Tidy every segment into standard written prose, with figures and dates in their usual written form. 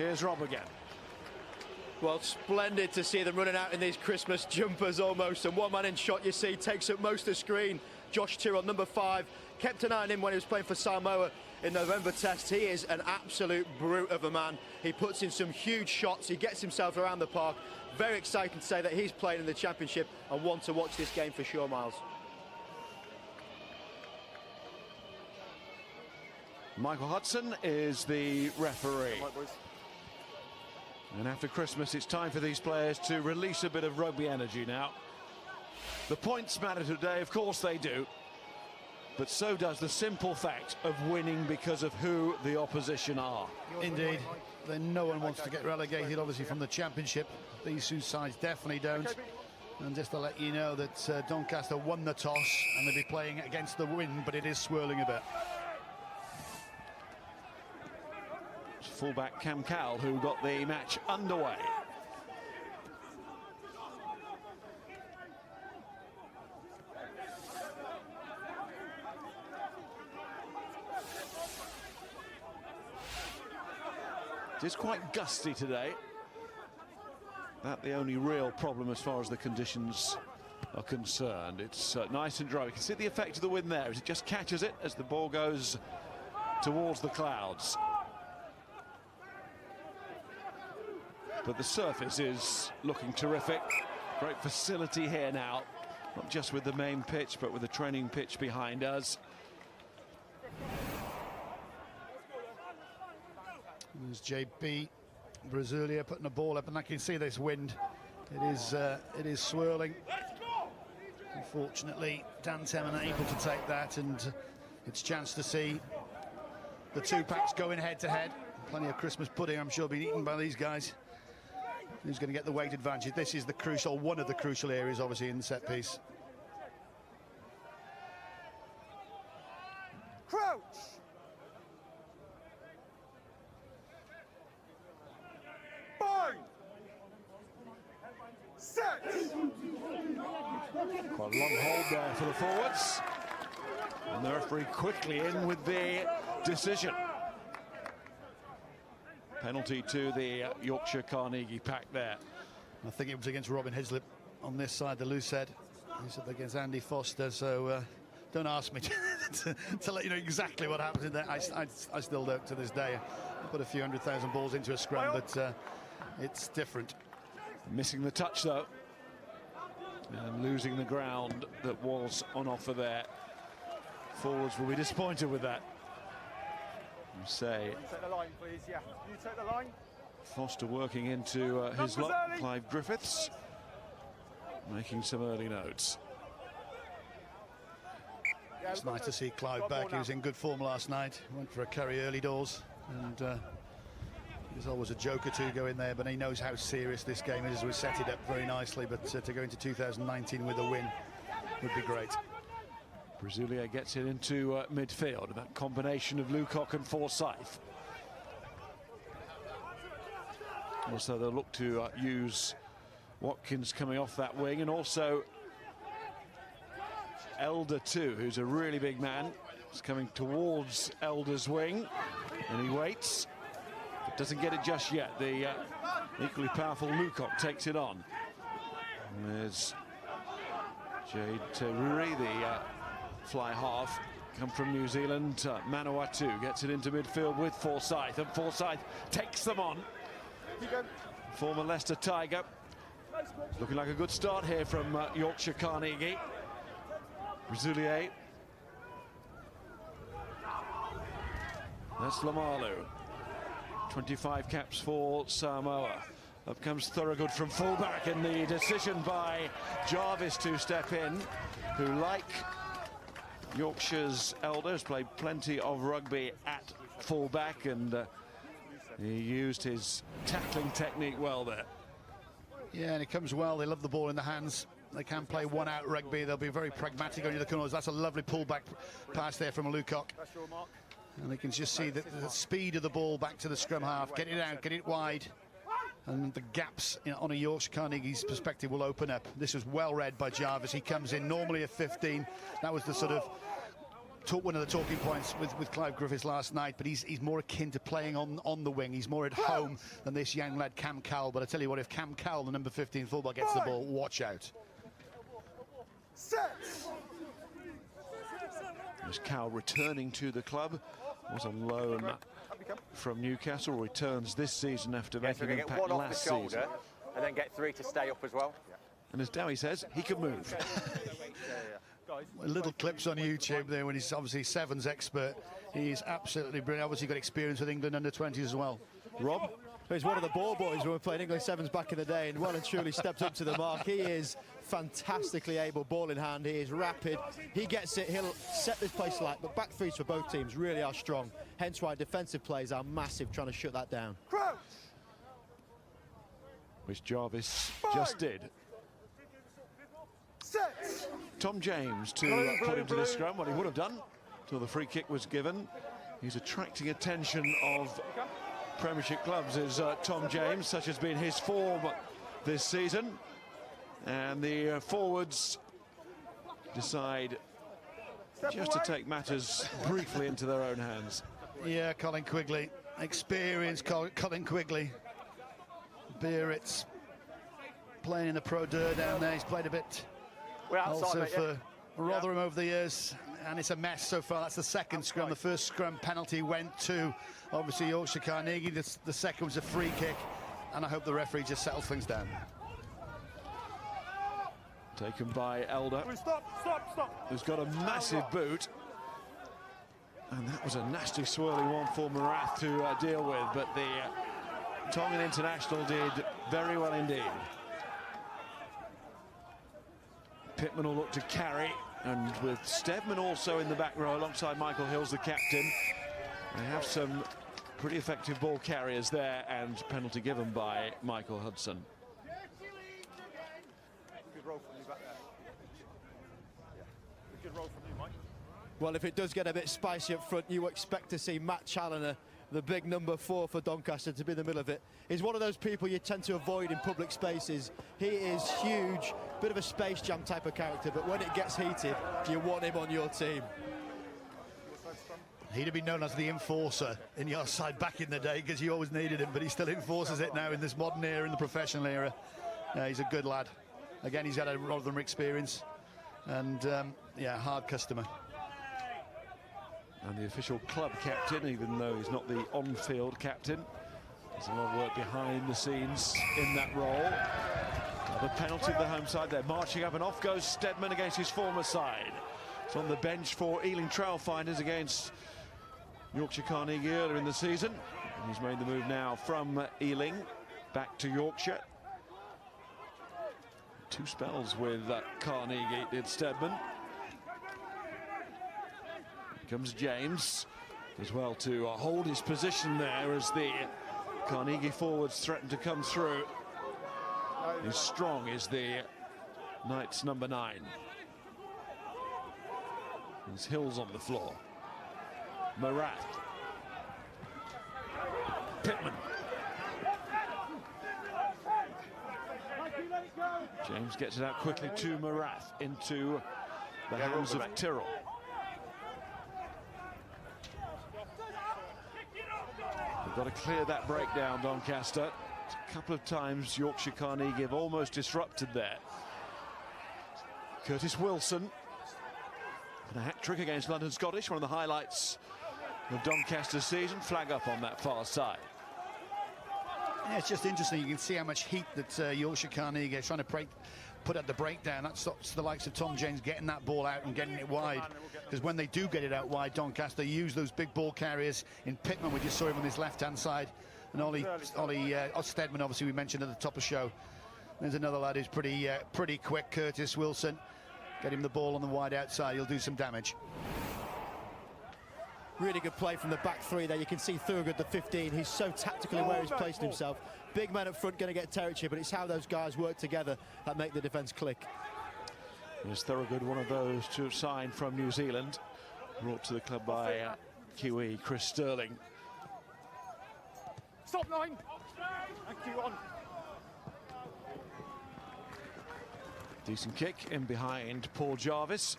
Here's Rob again. Well, splendid to see them running out in these Christmas jumpers almost. And one man in shot, you see, takes up most of the screen. Josh Tyrrell, number 5, kept an eye on him when he was playing for Samoa in November Test. He is an absolute brute of a man. He puts in some huge shots. He gets himself around the park. Very exciting to say that he's playing in the championship and want to watch this game for sure, Miles. Michael Hudson is the referee. And after Christmas, it's time for these players to release a bit of rugby energy now. The points matter today, of course they do. But so does the simple fact of winning because of who the opposition are. Indeed. Then no one wants to get relegated, obviously, from the championship. These two sides definitely don't. And just to let you know that Doncaster won the toss and they'll be playing against the wind, but it is swirling a bit. It's fullback Cam Cowell who got the match underway. It is quite gusty today. That's the only real problem as far as the conditions are concerned. It's nice and dry. You can see the effect of the wind there as it just catches it as the ball goes towards the clouds. But the surface is looking terrific. Great facility here now, not just with the main pitch, but with the training pitch behind us. There's JB Brazilia putting the ball up, and I can see this wind. It is swirling. Unfortunately, Dan Temin unable to take that, and it's a chance to see the two packs going head to head. Plenty of Christmas pudding, I'm sure, being eaten by these guys. Who's going to get the weight advantage? This is the crucial, one of the crucial areas, obviously, in the set piece. Crouch! Bind! Set! Quite a long hold there for the forwards. And the referee quickly in with the decision. Penalty to the Yorkshire Carnegie pack there. I think it was against Robin Hislop on this side, the loose head. He said against Andy Foster, so don't ask me to let you know exactly what happens in there. I still don't to this day. I put a few 100,000 balls into a scrum, but it's different. Missing the touch though, and losing the ground that was on offer there. Forwards will be disappointed with that. You say, You take the line, please. Yeah, you take the line. Foster working into his lot. Clive Griffiths making some early notes. It's nice to see Clive back. He was in good form last night. Went for a curry early doors, and there's always a joke or two go in there, but he knows how serious this game is. We set it up very nicely, but to go into 2019 with a win would be great. Brazilia gets it into midfield, that combination of Lucock and Forsyth. Also, they'll look to use Watkins coming off that wing, and also Elder too, who's a really big man. He's coming towards Elder's wing, and he waits, but doesn't get it just yet. The equally powerful Lucock takes it on. And there's Jade Teruri, the fly half, come from New Zealand. Manawatu gets it into midfield with Forsyth, and Forsyth takes them on. Former Leicester Tiger. Looking like a good start here from Yorkshire Carnegie. Brazilia. That's Lamalu. 25 caps for Samoa. Up comes Thorogood from fullback, and the decision by Jarvis to step in, who, like Yorkshire's Elders, played plenty of rugby at fullback, and he used his tackling technique well there. Yeah, and it comes well. They love the ball in the hands. They can play one-out rugby. They'll be very pragmatic on the corners. That's a lovely pull-back pass there from a Lucock. And they can just see the speed of the ball back to the scrum half. Get it out, get it wide. And the gaps on a Yorkshire Carnegie's perspective will open up. This was well read by Jarvis. He comes in normally at 15. That was the sort of one of the talking points with Clive Griffiths last night, but he's more akin to playing on the wing. He's more at home than this young lad Cam Cowell. But I tell you what, if Cam Cowell, the number 15 fullback, gets the ball, watch out. There's Cowell returning to the club. Was on loan from Newcastle. Returns this season after making an impact last season. And then get 3 to stay up as well. And as Dowie says, he can move. Little clips on YouTube there when he's obviously sevens expert. He's absolutely brilliant. Obviously got experience with England under 20s as well. Rob? He's one of the ball boys when we were playing English sevens back in the day, and well and truly stepped up to the mark. He is fantastically able, ball in hand. He is rapid. He gets it. He'll set this place alight. But back threes for both teams really are strong. Hence why defensive plays are massive, trying to shut that down. Which Jarvis just did. Tom James to put into this scrum, what he would have done till the free kick was given. He's attracting attention of Premiership clubs, is Tom James. Such has been his form this season. And the forwards decide just to take matters briefly into their own hands. Yeah, Colin Quigley. Experienced Colin Quigley. Beeritz playing in the Pro Dur down there. He's played a bit also for Rotherham over the years, and it's a mess so far. That's the second scrum. The first scrum penalty went to obviously Yorkshire Carnegie. The second was a free kick, and I hope the referee just settles things down. Taken by Elder. Stop. Who's got a massive boot. And that was a nasty swirling one for Marath to deal with, but the Tongan international did very well indeed. Pittman will look to carry, and with Steadman also in the back row alongside Michael Hills, the captain. They have some pretty effective ball carriers there, and penalty given by Michael Hudson. Good roll from you back there. Good roll from you, Mike. Well, if it does get a bit spicy up front, you expect to see Matt Challoner, the big number 4 for Doncaster, to be in the middle of it. He's one of those people you tend to avoid in public spaces. He is huge, bit of a Space Jam type of character, but when it gets heated, you want him on your team. He'd have been known as the enforcer in your side back in the day because you always needed him, but he still enforces it now in this modern era, in the professional era. He's a good lad. Again, he's got a Rotherham experience, and yeah, hard customer. And the official club captain, even though he's not the on-field captain. There's a lot of work behind the scenes in that role. The penalty of the home side there, marching up, and off goes Steadman against his former side. It's on the bench for Ealing Trailfinders against Yorkshire Carnegie earlier in the season. And he's made the move now from Ealing back to Yorkshire. 2 spells with Carnegie, did Steadman. Comes James as well to hold his position there as the Carnegie forwards threaten to come through. He's strong is the Knights number 9. There's Hills on the floor. Marath. Pittman. James gets it out quickly to Marath into the hands of Tyrrell. They've got to clear that breakdown, Doncaster. A couple of times Yorkshire Carnegie have almost disrupted there. Curtis Wilson. And a hat-trick against London Scottish, one of the highlights of Doncaster's season. Flag up on that far side. Yeah, it's just interesting. You can see how much heat that Yorkshire Carnegie is trying to put at the breakdown. That stops the likes of Tom James getting that ball out and getting it wide. Because when they do get it out wide, Doncaster use those big ball carriers. In Pittman, we just saw him on his left-hand side. And Ollie Steadman, obviously, we mentioned at the top of the show. There's another lad who's pretty quick, Curtis Wilson. Get him the ball on the wide outside, he'll do some damage. Really good play from the back 3 there. You can see Thurgood, the 15. He's so tactically where he's placed himself. Big man up front going to get territory, but it's how those guys work together that make the defence click. Yes, Thurgood, one of those to have signed from New Zealand, brought to the club by Kiwi Chris Sterling. Stop 9. Thank you, on. Decent kick in behind Paul Jarvis.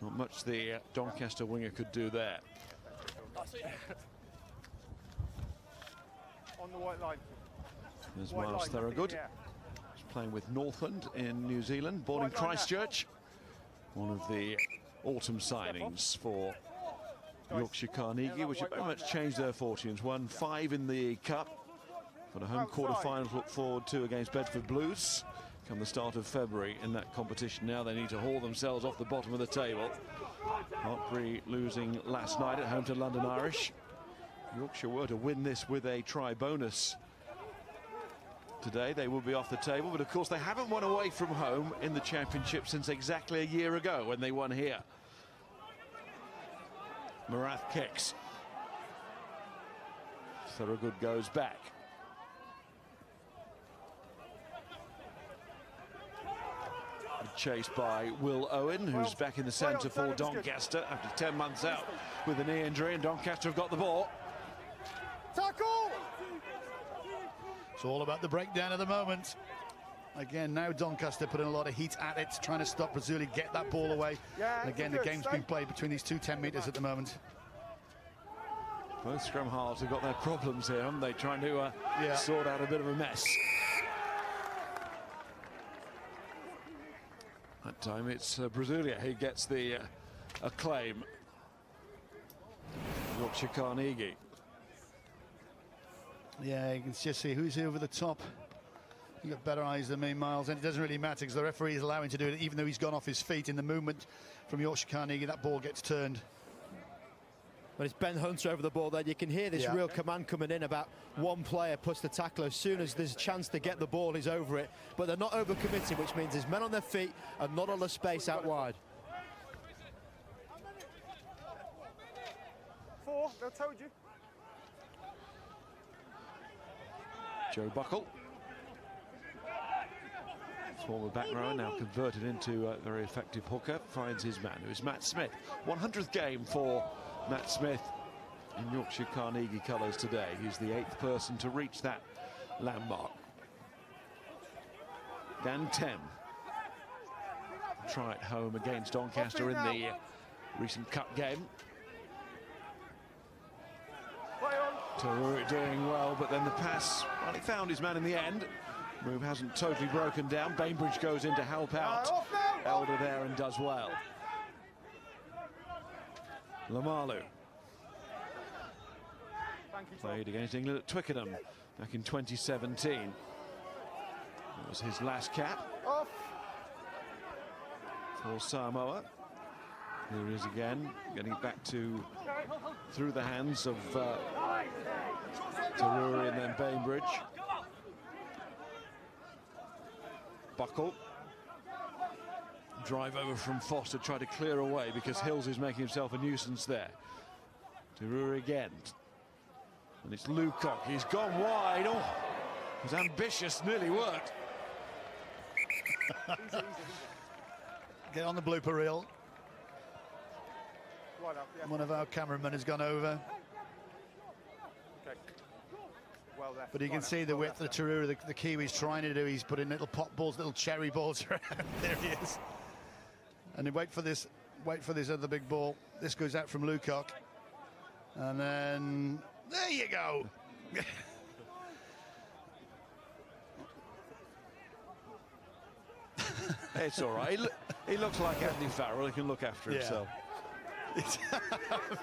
Not much the Doncaster winger could do there. On the white line. There's White Miles line, Thorogood. yeah. He's playing with Northland in New Zealand, born in White line there. Christchurch. One of the autumn signings for Yorkshire Carnegie, which have very much changed their fortunes. Won 5 in the Cup. Got a home quarter-final to look forward to against Bedford Blues come the start of February in that competition. Now they need to haul themselves off the bottom of the table. Hartbury losing last night at home to London Irish. Yorkshire were to win this with a try bonus today, they will be off the table, but of course they haven't won away from home in the championship since exactly a year ago when they won here. Marath kicks. Thorogood goes back. Chased by Will Owen, who's back in the centre for Doncaster after 10 months out with a knee injury, and Doncaster have got the ball. Tackle! It's all about the breakdown at the moment. Again, now Doncaster putting a lot of heat at it, trying to stop Brazili get that ball away. Yeah, And again, the game's being played between these two 10-metres at the moment. Both scrum halves have got their problems here, haven't they? Trying to sort out a bit of a mess. That time it's Brasilia who gets the acclaim. Yorkshire Carnegie. Yeah, you can just see who's over the top. You've got better eyes than me, Miles, and it doesn't really matter because the referee is allowing to do it, even though he's gone off his feet in the movement from Yorkshire Carnegie. That ball gets turned. But it's Ben Hunter over the ball there. You can hear this real command coming in about one player plus the tackler. As soon as there's a chance to get the ball, he's over it. But they're not overcommitting, which means there's men on their feet and not all the space out wide. 4, they told you. Joe Buckle. Former back rower, now converted into a very effective hooker, finds his man, who is Matt Smith. 100th game for Matt Smith in Yorkshire Carnegie colours today. He's the 8th person to reach that landmark. Dan 10. Try it home against Doncaster in the recent cup game. Taruri doing well, but then the pass, well, he found his man in the end. Move hasn't totally broken down. Bainbridge goes in to help out. Elder there and does well. Lamalu. Played against England at Twickenham back in 2017. That was his last cap for Samoa. Here he is again, getting it back to through the hands of Taruri and then Bainbridge. Buckle. Drive over from Foster, try to clear away because Hills is making himself a nuisance there. Taruri again. And it's Lucock, he's gone wide. Oh, it was ambitious, nearly worked. Get on the blooper reel. Right up, yeah. One of our cameramen has gone over. Okay. Well left. But you can see the width of Taruri, the Kiwi's trying to do. He's putting little pop balls, little cherry balls around. There he is. And then wait for this other big ball. This goes out from Lucock. And then, there you go. It's all right. He looks like Andy Farrell. He can look after himself.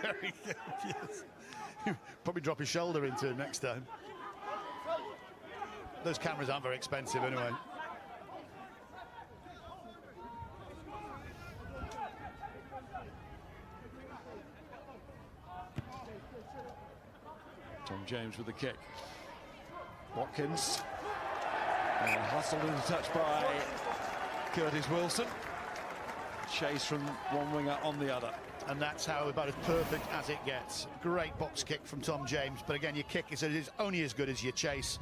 Very good, yes. Probably drop his shoulder into him next time. Those cameras aren't very expensive anyway. Tom James with the kick. Watkins. And hustled into touch by Curtis Wilson. Chase from one winger on the other. And that's how about as perfect as it gets. Great box kick from Tom James, but again, your kick is only as good as your chase.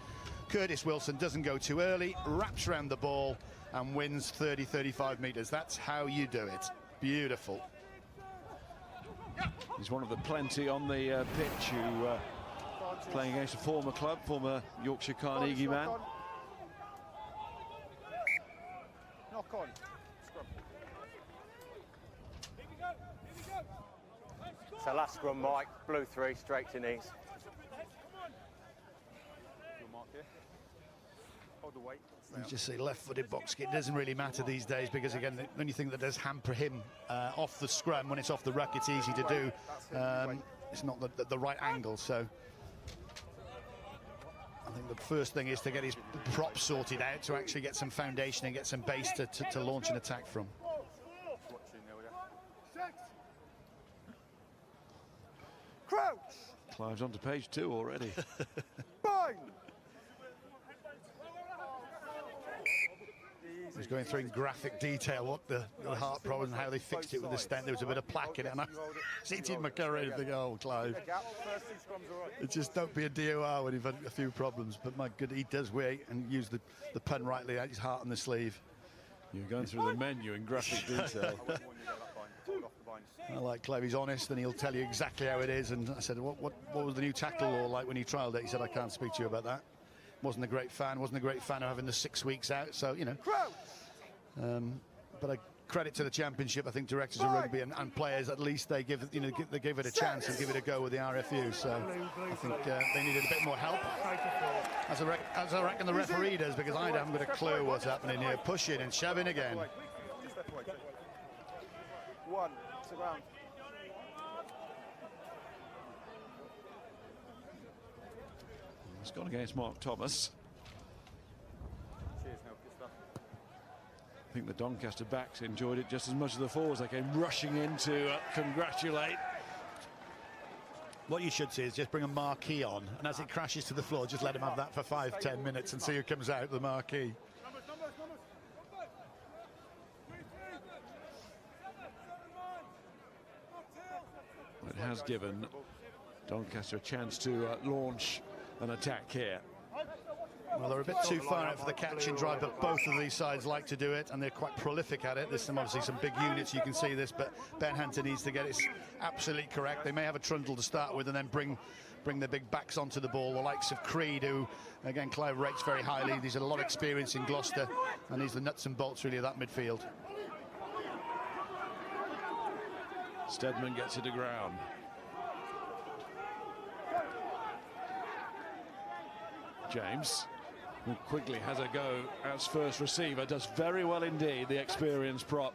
Curtis Wilson doesn't go too early, wraps around the ball and wins 30-35 metres. That's how you do it. Beautiful. He's one of the plenty on the pitch who playing against a former club, former Yorkshire Carnegie man. Knock on. Scrum. So last scrum, Mike, blue 3, straight to knees. Your mark here. Hold the weight. You just see left-footed box kick. It doesn't really matter these days because, again, the only thing that does hamper him off the scrum, when it's off the ruck, it's easy to do. It's not the right angle, so I think the first thing is to get his props sorted out to actually get some foundation and get some base to launch an attack from. Crouch! Clive's onto page 2 already. Bind! He's going through in graphic detail what the heart problem and how they fixed it with the stent. There was a bit of plaque in it, and I see Tim McCurry and think, oh, Clive, it just don't be a DOR when you've had a few problems. But my good, he does wait and use the pun rightly, his heart on the sleeve. You're going through the menu in graphic detail. I like Clive, he's honest and he'll tell you exactly how it is. And I said, what was the new tackle law like when you trialled it? He said, I can't speak to you about that. Wasn't a great fan of having the 6 weeks out, so, you know. But I credit to the championship. I think directors of rugby and players, at least they give it a chance and give it a go with the RFU. So I think they needed a bit more help, as I reckon the referee does, because I haven't got a clue what's happening here. Pushing and shoving again. One, sit round. It's gone against Mark Thomas. Cheers, Neil, good stuff. I think the Doncaster backs enjoyed it just as much as the forwards. They came rushing in to congratulate. What you should see is just bring a marquee on, and as it crashes to the floor, just let him have that for 5-10 minutes and see who comes out the marquee. It has given Doncaster a chance to launch an attack here. Well, they're a bit too far out for the catch and drive, but both of these sides like to do it, and they're quite prolific at it. There's obviously some big units, you can see this, but Ben Hunter needs to get it absolutely correct. They may have a trundle to start with and then bring their big backs onto the ball. The likes of Greene, who, again, Clive rates very highly. He's had a lot of experience in Gloucester, and he's the nuts and bolts, really, of that midfield. Steadman gets it to ground. James, who quickly has a go as first receiver, does very well indeed, the experienced prop.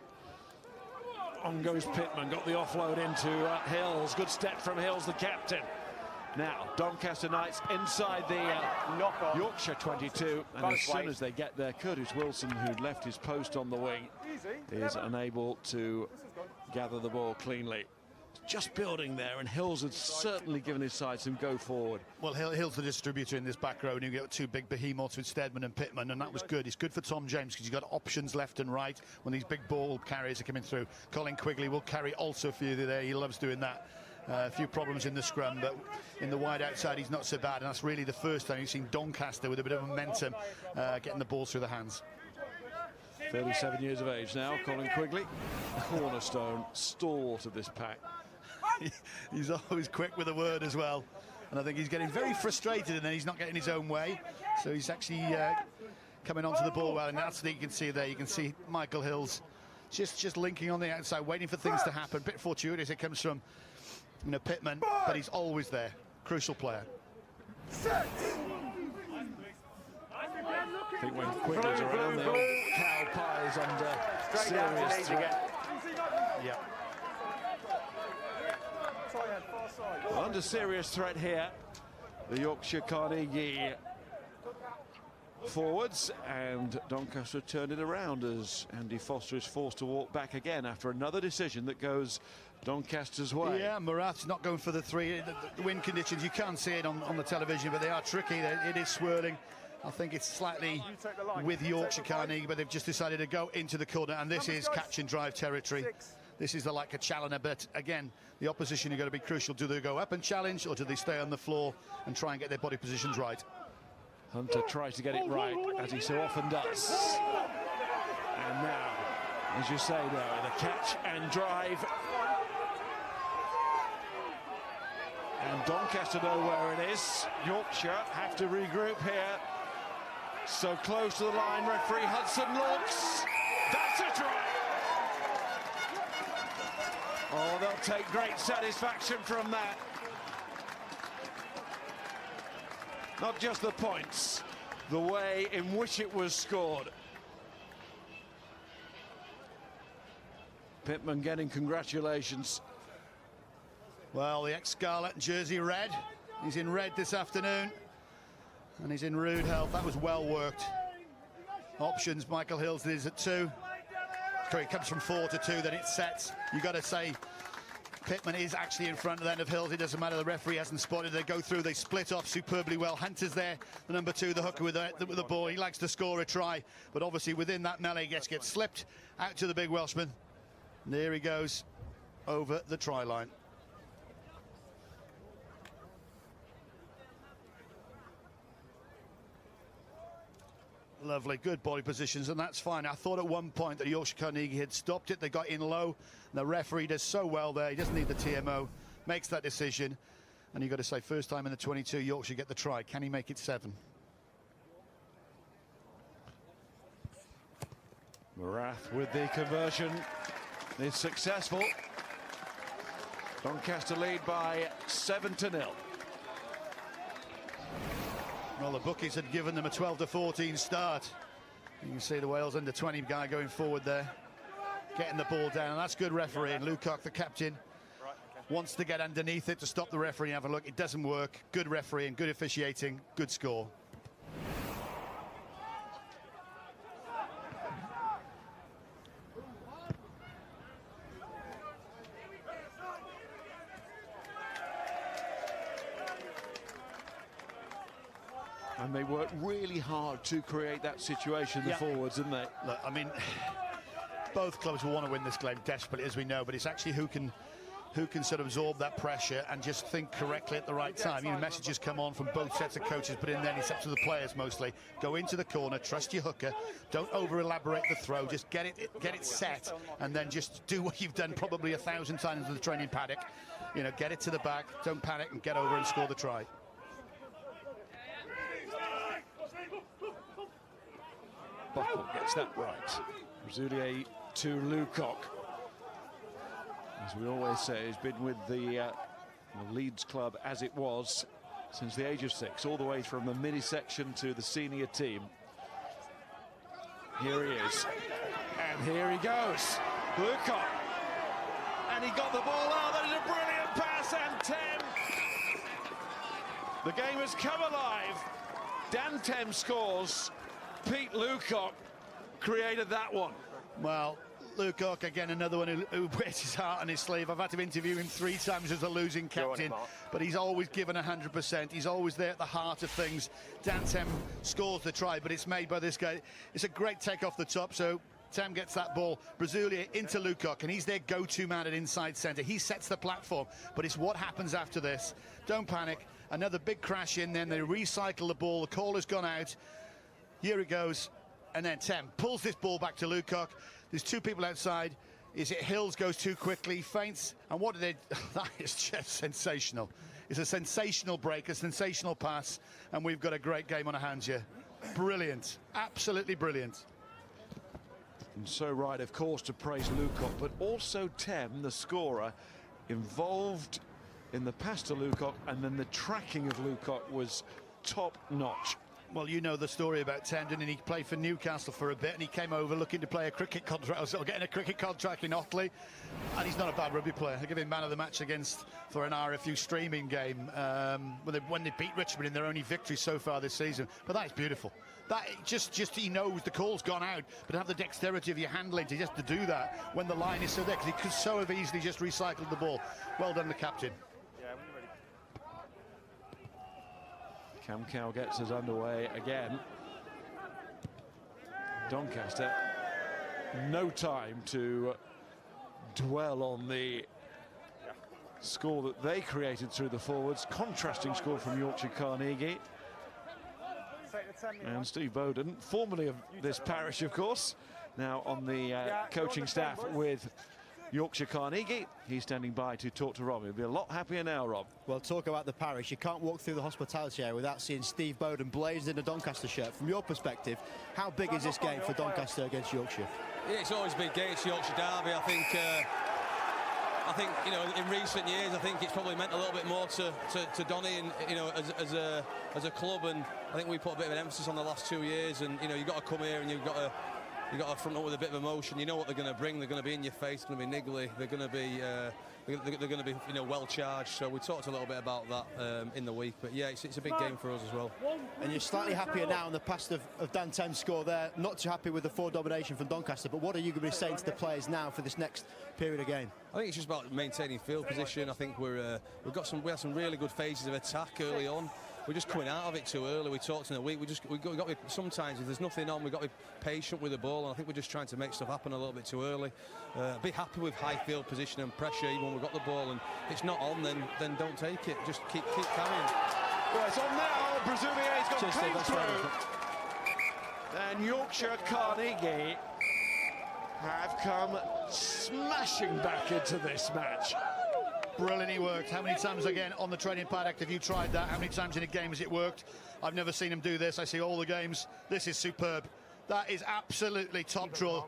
On goes Pittman, got the offload into Hills. Good step from Hills, the captain. Now, Doncaster Knights inside the Yorkshire 22, and as soon as they get there, Curtis Wilson, who'd left his post on the wing, is unable to gather the ball cleanly. Just building there, and Hills had certainly given his side some go forward. Well, Hill's the distributor in this back row, and you get two big behemoths with Steadman and Pittman, and that was good. It's good for Tom James because he's got options left and right when these big ball carriers are coming through. Colin Quigley will carry also for you there. He loves doing that. A few problems in the scrum, but in the wide outside he's not so bad, and that's really the first time you've seen Doncaster with a bit of momentum getting the ball through the hands. 37 years of age now, Colin Quigley, cornerstone, stalwart of this pack. He's always quick with a word as well, and I think he's getting very frustrated and then he's not getting his own way, so he's actually coming onto the ball well, and that's what you can see there. You can see Michael Hills just linking on the outside, waiting for things to happen. A bit fortuitous it comes from, you know, Pittman, but he's always there. Crucial player. I think when Quigley's around, the old cow pie is under serious threat. Yeah. Well, under serious threat here, the Yorkshire Carnegie forwards, and Doncaster turned it around as Andy Foster is forced to walk back again after another decision that goes Doncaster's way. Yeah, Marath's not going for the three. The wind conditions, you can't see it on the television, but they are tricky. It is swirling. I think it's slightly with Yorkshire Carnegie, but they've just decided to go into the corner, and this is catch and drive territory. This is like a challenger, but again, the opposition are going to be crucial. Do they go up and challenge, or do they stay on the floor and try and get their body positions right? Hunter tries to get it right, as he so often does. And now, as you say there, the catch and drive. And Doncaster know where it is. Yorkshire have to regroup here. So close to the line, referee Hudson looks. That's a try! Oh, they'll take great satisfaction from that. Not just the points, the way in which it was scored. Pittman getting congratulations. Well, the ex-Scarlet jersey red. He's in red this afternoon. And he's in rude health. That was well worked. Options, Michael Hills is at 2. So it comes from 4 to 2, then it sets. You got to say, Pittman is actually in front of the end of Hills. It doesn't matter, the referee hasn't spotted. They go through, they split off superbly well. Hunter's there, the number 2, the hooker with the ball. He likes to score a try, but obviously within that melee gets slipped out to the big Welshman. And there he goes over the try line. Lovely, good body positions, and that's fine. I thought at one point that Yorkshire Carnegie had stopped it. They got in low, and the referee does so well there. He doesn't need the TMO, makes that decision. And you've got to say, first time in the 22, Yorkshire get the try. Can he make it 7? Morath with the conversion is successful. Doncaster lead by 7-0. Well, the bookies had given them a 12-14 start. You can see the Wales under-20 guy going forward there, getting the ball down. And that's good refereeing. Lucock, the captain, wants to get underneath it to stop the referee and have a look. It doesn't work. Good refereeing, good officiating, good score. And they worked really hard to create that situation, the forwards, didn't they? Look, I mean, both clubs will want to win this game desperately, as we know, but it's actually who can sort of absorb that pressure and just think correctly at the right time. You know, messages come on from both sets of coaches, but in then it's up to the players mostly. Go into the corner, trust your hooker, don't over-elaborate the throw, just get it set, and then just do what you've done probably 1,000 times in the training paddock. You know, get it to the back, don't panic, and get over and score the try. Buckle gets that right. Brazulier to Lucock. As we always say, he's been with the Leeds club as it was since the age of 6, all the way from the mini section to the senior team. Here he is, and here he goes, Lucock, and he got the ball out. That is a brilliant pass, and 10. The game has come alive. Dan Tem scores. Pete Lucock created that one. Well, Lucock, again, another one who wears his heart on his sleeve. I've had to interview him 3 times as a losing captain, but he's always given 100%. He's always there at the heart of things. Dan Tem scores the try, but it's made by this guy. It's a great take off the top, so Tem gets that ball. Brazulier into Lucock, and he's their go-to man at inside centre. He sets the platform, but it's what happens after this. Don't panic. Another big crash in, then they recycle the ball. The call has gone out. Here it goes, and then Tem pulls this ball back to Lucock. There's 2 people outside. Is it Hills goes too quickly, feints, and what do they... That is just sensational. It's a sensational break, a sensational pass, and we've got a great game on our hands here. Brilliant, absolutely brilliant. And so right, of course, to praise Lucock, but also Tem, the scorer, involved in the pass to Lucock, and then the tracking of Lucock was top-notch. Well, you know the story about Tem, didn't he? He played for Newcastle for a bit, and he came over looking to play a cricket contract, or getting a cricket contract in Otley, and he's not a bad rugby player. I give him man of the match for an RFU streaming game when they beat Richmond in their only victory so far this season. But that is beautiful. That just he knows the call's gone out, but to have the dexterity of your handling to just to do that when the line is so there, because he could so have easily just recycled the ball. Well done, the captain. Cam Cow gets us underway again. Doncaster, no time to dwell on the score that they created through the forwards. Contrasting score from Yorkshire Carnegie. And Steve Bowden, formerly of this parish, of course, now on the coaching staff with Yorkshire Carnegie. He's standing by to talk to Rob. He'll be a lot happier now, Rob. Well, talk about the parish. You can't walk through the hospitality area without seeing Steve Bowden blazed in a Doncaster shirt. From your perspective, how big is this game for Doncaster against Yorkshire? Yeah, it's always a big game. It's Yorkshire derby. I think I think, you know, in recent years, I think it's probably meant a little bit more to Donny, and you know, as a club, and I think we put a bit of an emphasis on the last 2 years. And you know, you've got to come here and you've got to front up with a bit of emotion. You know what they're going to bring. They're going to be in your face. They're going to be niggly. They're going to be they're going to be, you know, well charged. So we talked a little bit about that in the week. But yeah, it's a big game for us as well. And you're slightly happier now in the past of Dan Thames' score there. Not too happy with the 4 domination from Doncaster. But what are you going to be saying to the players now for this next period of game? I think it's just about maintaining field position. I think we had some really good phases of attack early on. We're just coming out of it too early. We talked in the week. We've got to be, sometimes if there's nothing on, we've got to be patient with the ball. And I think we're just trying to make stuff happen a little bit too early. Be happy with high field position and pressure even when we've got the ball. And if it's not on, then don't take it. Just keep carrying. Well, it's on now. Brazilier's got clean through. And Yorkshire Carnegie have come smashing back into this match. Brilliantly worked. How many times again on the training paddock have you tried that? How many times in a game has it worked? I've never seen him do this. I see all the games. This is superb. That is absolutely top draw.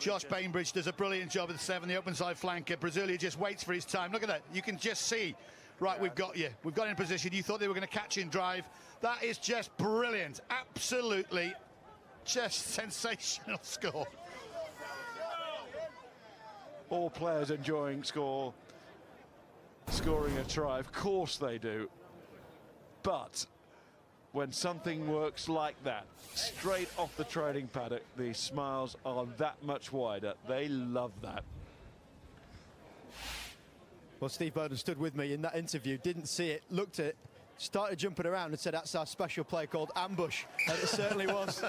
Josh Bainbridge does a brilliant job at the 7, the open side flanker. Brasilia just waits for his time. Look at that. You can just see, right, we've got you. We've got in position. You thought they were going to catch and drive. That is just brilliant. Absolutely just sensational score. All players enjoying scoring a try, of course they do, but when something works like that straight off the training paddock, the smiles are that much wider. They love that. Well, Steve Bowden stood with me in that interview, didn't see it, looked at it, started jumping around and said that's our special play called ambush, and it certainly was.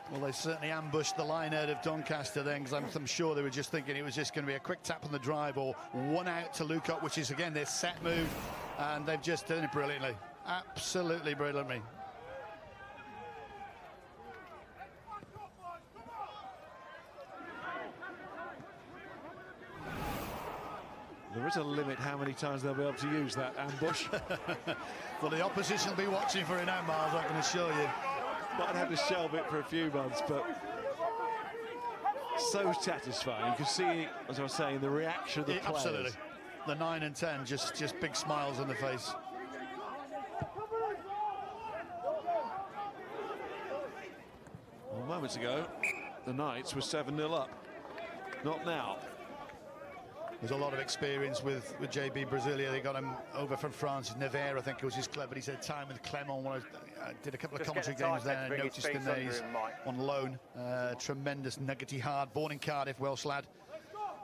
Well, they certainly ambushed the line out of Doncaster then, because I'm sure they were just thinking it was just going to be a quick tap on the drive or one out to Lukoc, which is, again, their set move, and they've just done it brilliantly. Absolutely brilliantly. There is a limit how many times they'll be able to use that ambush. Well, the opposition will be watching for it now, Miles, I can assure you. Might have to shelve it for a few months, but so satisfying. You can see, as I was saying, the reaction of the players. Absolutely. The 9 and 10, just big smiles on the face. Well, moments ago, the Knights were 7-0 up. Not now. There's a lot of experience with JB Brasilia. They got him over from France. Nevers, I think it was his club, but he's had time with Clermont. I did a couple of commentary games there and noticed him there. He's on loan. Tremendous, nuggety hard. Born in Cardiff, Welsh lad.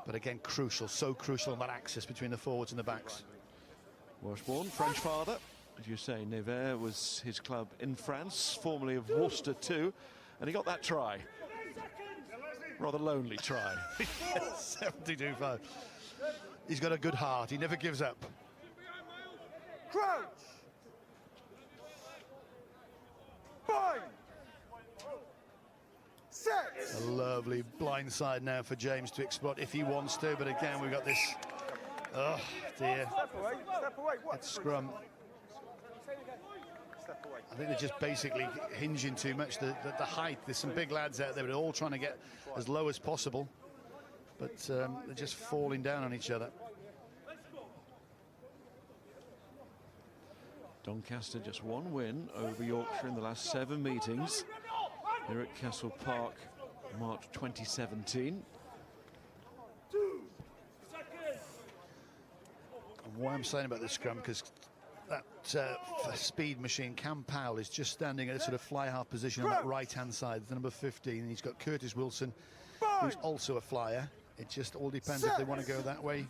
But again, crucial, so crucial on that axis between the forwards and the backs. Welsh-born, French father. As you say, Nevers was his club in France, formerly of Worcester too, and he got that try. Rather lonely try. 72-5. He's got a good heart. He never gives up. Crouch. Bind. Set. A lovely blind side now for James to exploit if he wants to, but again we've got this, oh dear, Step away. Step away. What? it's scrum. Step away. I think they're just basically hinging too much, the height. There's some big lads out there, but they're all trying to get as low as possible, but they're just falling down on each other. Doncaster just one win over Yorkshire in the last 7 meetings here at Castle Park, March 2017. And what I'm saying about this scrum, because that speed machine, Cam Powell, is just standing at a sort of fly half position on that right-hand side, the number 15, and he's got Curtis Wilson, who's also a flyer. It just all depends if they want to go that way.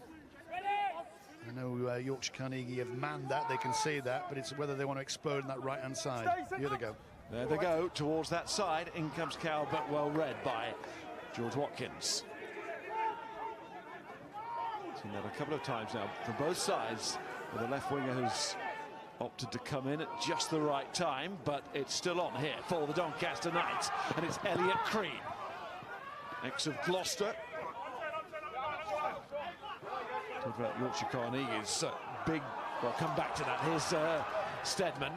I know Yorkshire Carnegie have manned that, they can see that, but it's whether they want to explode on that right-hand side. Here they go. There they go, towards that side. In comes Cal, but well read by George Watkins. Seen that a couple of times now from both sides, with the left winger who's opted to come in at just the right time, but it's still on here for the Doncaster Knights, and it's Elliot Greene, ex of Gloucester. Talk about Yorkshire Carnegie's big, well, come back to that. Here's Stedman,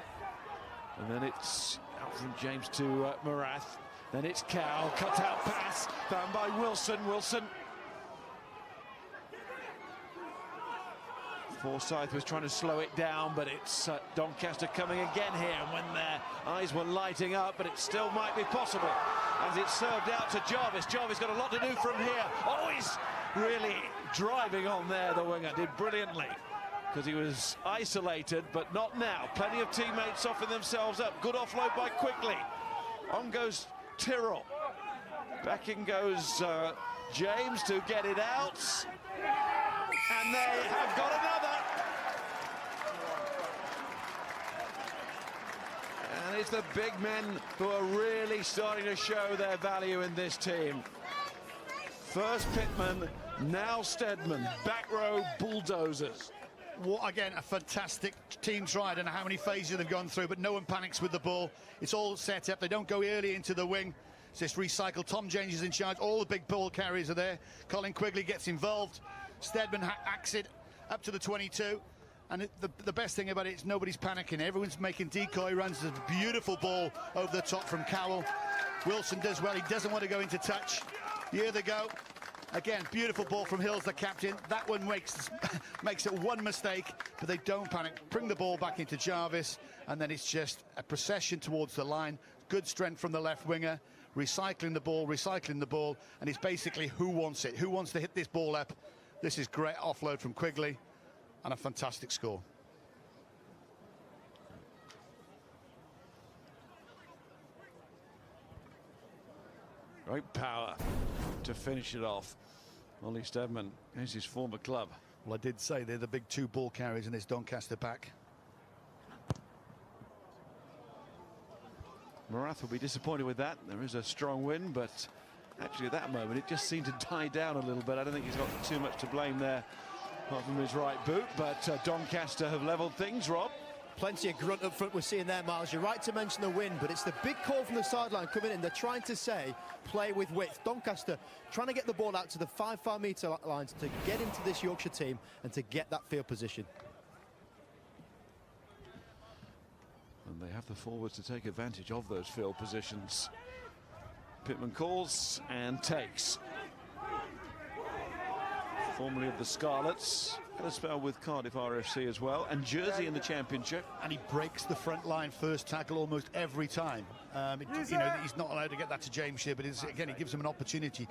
and then it's out from James to Morath. Then it's Cal, cut out pass, found by Wilson. Wilson Forsyth was trying to slow it down, but it's Doncaster coming again here, and when their eyes were lighting up, but it still might be possible as it's served out to Jarvis. Jarvis got a lot to do from here. Oh, he's really driving on there, the winger. Did brilliantly because he was isolated, but not now. Plenty of teammates offering themselves up. Good offload by Quigley. On goes Tyrrell. Back in goes James to get it out. And they have got another. And it's the big men who are really starting to show their value in this team. First Pittman, now Steadman. Back row bulldozers. What, again, a fantastic team try. I don't know how many phases they've gone through, but no one panics with the ball. It's all set up. They don't go early into the wing. It's just recycle. Tom James is in charge. All the big ball carriers are there. Colin Quigley gets involved. Steadman hacks it up to the 22. And the best thing about it is nobody's panicking. Everyone's making decoy runs. There's a beautiful ball over the top from Cowell. Wilson does well. He doesn't want to go into touch. Here they go. Again, beautiful ball from Hills, the captain. That one makes it one mistake, but they don't panic. Bring the ball back into Jarvis, and then it's just a procession towards the line. Good strength from the left winger, recycling the ball, and it's basically who wants it? Who wants to hit this ball up? This is great offload from Quigley, and a fantastic score. Great power to finish it off. Ollie Steadman is his former club. Well, I did say they're the big two ball carriers in this Doncaster pack. Morath will be disappointed with that. There is a strong win, but actually at that moment it just seemed to die down a little bit. I don't think he's got too much to blame there, apart from his right boot, but Doncaster have levelled things, Rob. Plenty of grunt up front we're seeing there, Miles. You're right to mention the win, but it's the big call from the sideline coming in. They're trying to say, play with width. Doncaster trying to get the ball out to the 5 metre lines to get into this Yorkshire team and to get that field position. And they have the forwards to take advantage of those field positions. Pittman calls and takes. Formerly of the Scarlets, had a spell with Cardiff RFC as well, and Jersey in the Championship. And he breaks the front line first tackle almost every time. You know, he's not allowed to get that to James here, but again, it gives him an opportunity.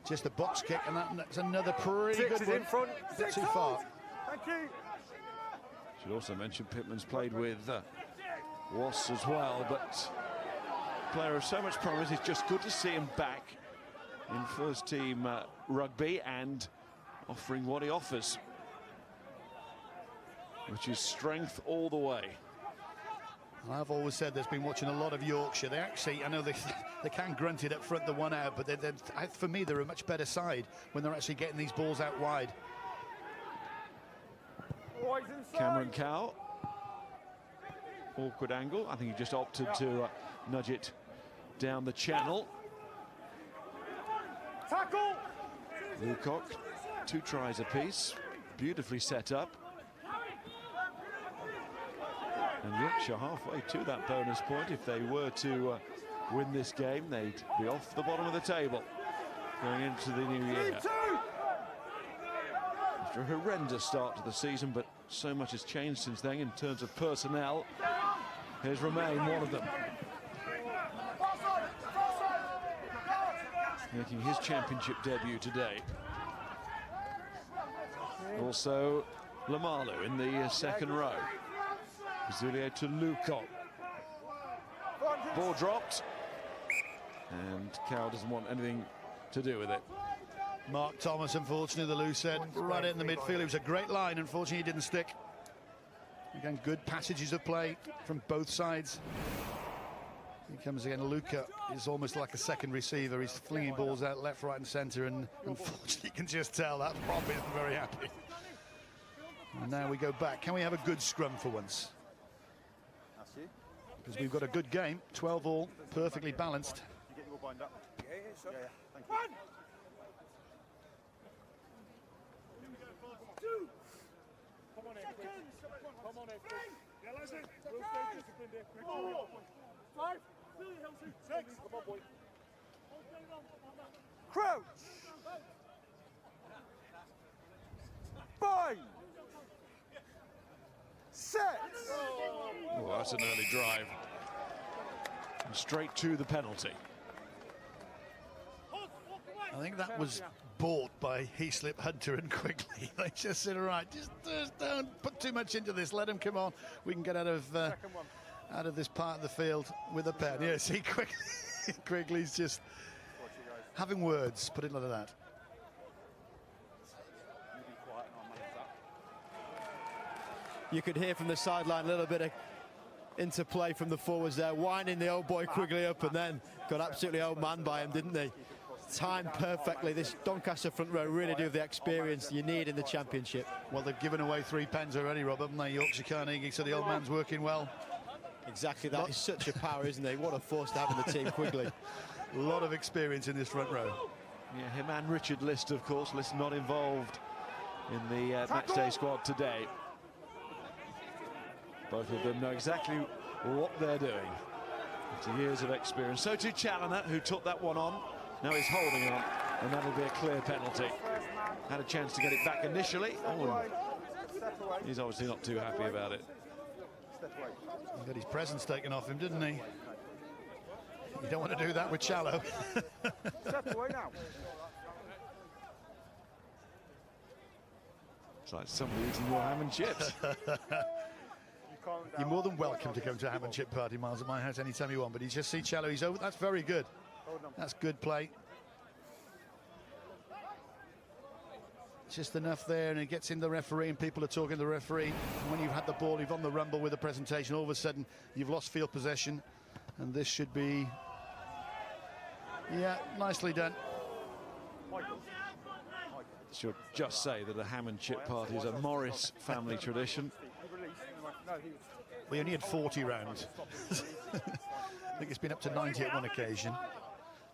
Just a box kick, and that's another pretty good one. In front. Not too far. Thank you. Should also mention Pittman's played with Wass as well, but player of so much promise. It's just good to see him back in first team rugby and offering what he offers, which is strength all the way. I've always said there's been watching a lot of Yorkshire. They actually, I know they can grunt it up front, the one out, but for me, they're a much better side when they're actually getting these balls out wide. Cameron Cowell. Awkward angle. I think he just opted to nudge it down the channel. Tackle! Lucock, 2 tries apiece. Beautifully set up. And Yorkshire halfway to that bonus point. If they were to win this game, they'd be off the bottom of the table going into the new year. After a horrendous start to the season, but so much has changed since then in terms of personnel. Here's Romain, one of them, making his championship debut today. Also Lamalu in the second row. Zoulier to Lucock. Ball dropped, and Cowell doesn't want anything to do with it. Mark Thomas, unfortunately, the loose end, right in the midfield. It was a great line, unfortunately, he didn't stick. Again, good passages of play from both sides. He comes again. Luca is almost like a second receiver. He's flinging balls out left, right, and centre, and unfortunately, you can just tell that Rob isn't very happy. And now we go back. Can we have a good scrum for once? Because we've got a good game, 12 all, perfectly balanced. You get your bind up. Yeah, thank you. Come on, yeah, listen. We'll stay disciplined here. 5, 6, come on, boy. Crouch. Bind. Oh, that's an early drive. And straight to the penalty. I think that was bought by Heaslip, Hunter and Quigley. They just said, all right, just don't put too much into this. Let him come on. We can get out of this part of the field with a pen. Yeah, see, Quigley's just having words, put it like that. You could hear from the sideline a little bit of interplay from the forwards there, winding the old boy Quigley up, and then got absolutely old man by him, didn't they? Timed perfectly. This Doncaster front row really do have the experience you need in the Championship. Well, they've given away 3 pens already, Rob, haven't they? Yorkshire Carnegie, so the old man's working well. Exactly, that is such a power, isn't he? What a force to have in the team, Quigley. A lot of experience in this front row. Yeah, him and Richard List, of course. List not involved in the matchday squad today. Both of them know exactly what they're doing. After years of experience. So too Challoner, who took that one on. Now he's holding on, and that'll be a clear penalty. Had a chance to get it back initially. Oh, he's obviously not too happy about it. He got his presence taken off him, didn't he? You don't want to do that with Challo. It's like somebody eating your ham and chips. You're more than welcome to come to a ham and chip party, Miles, at my house anytime you want. But you just see Challo, he's over. That's very good. That's good play. Just enough there, and it gets in the referee, and people are talking to the referee. And when you've had the ball, you've on the rumble with the presentation, all of a sudden you've lost field possession, and this should be, yeah, nicely done. Should just say that a ham and chip party is a Morris family tradition. We only had 40 rounds. I think it's been up to 90 at one occasion.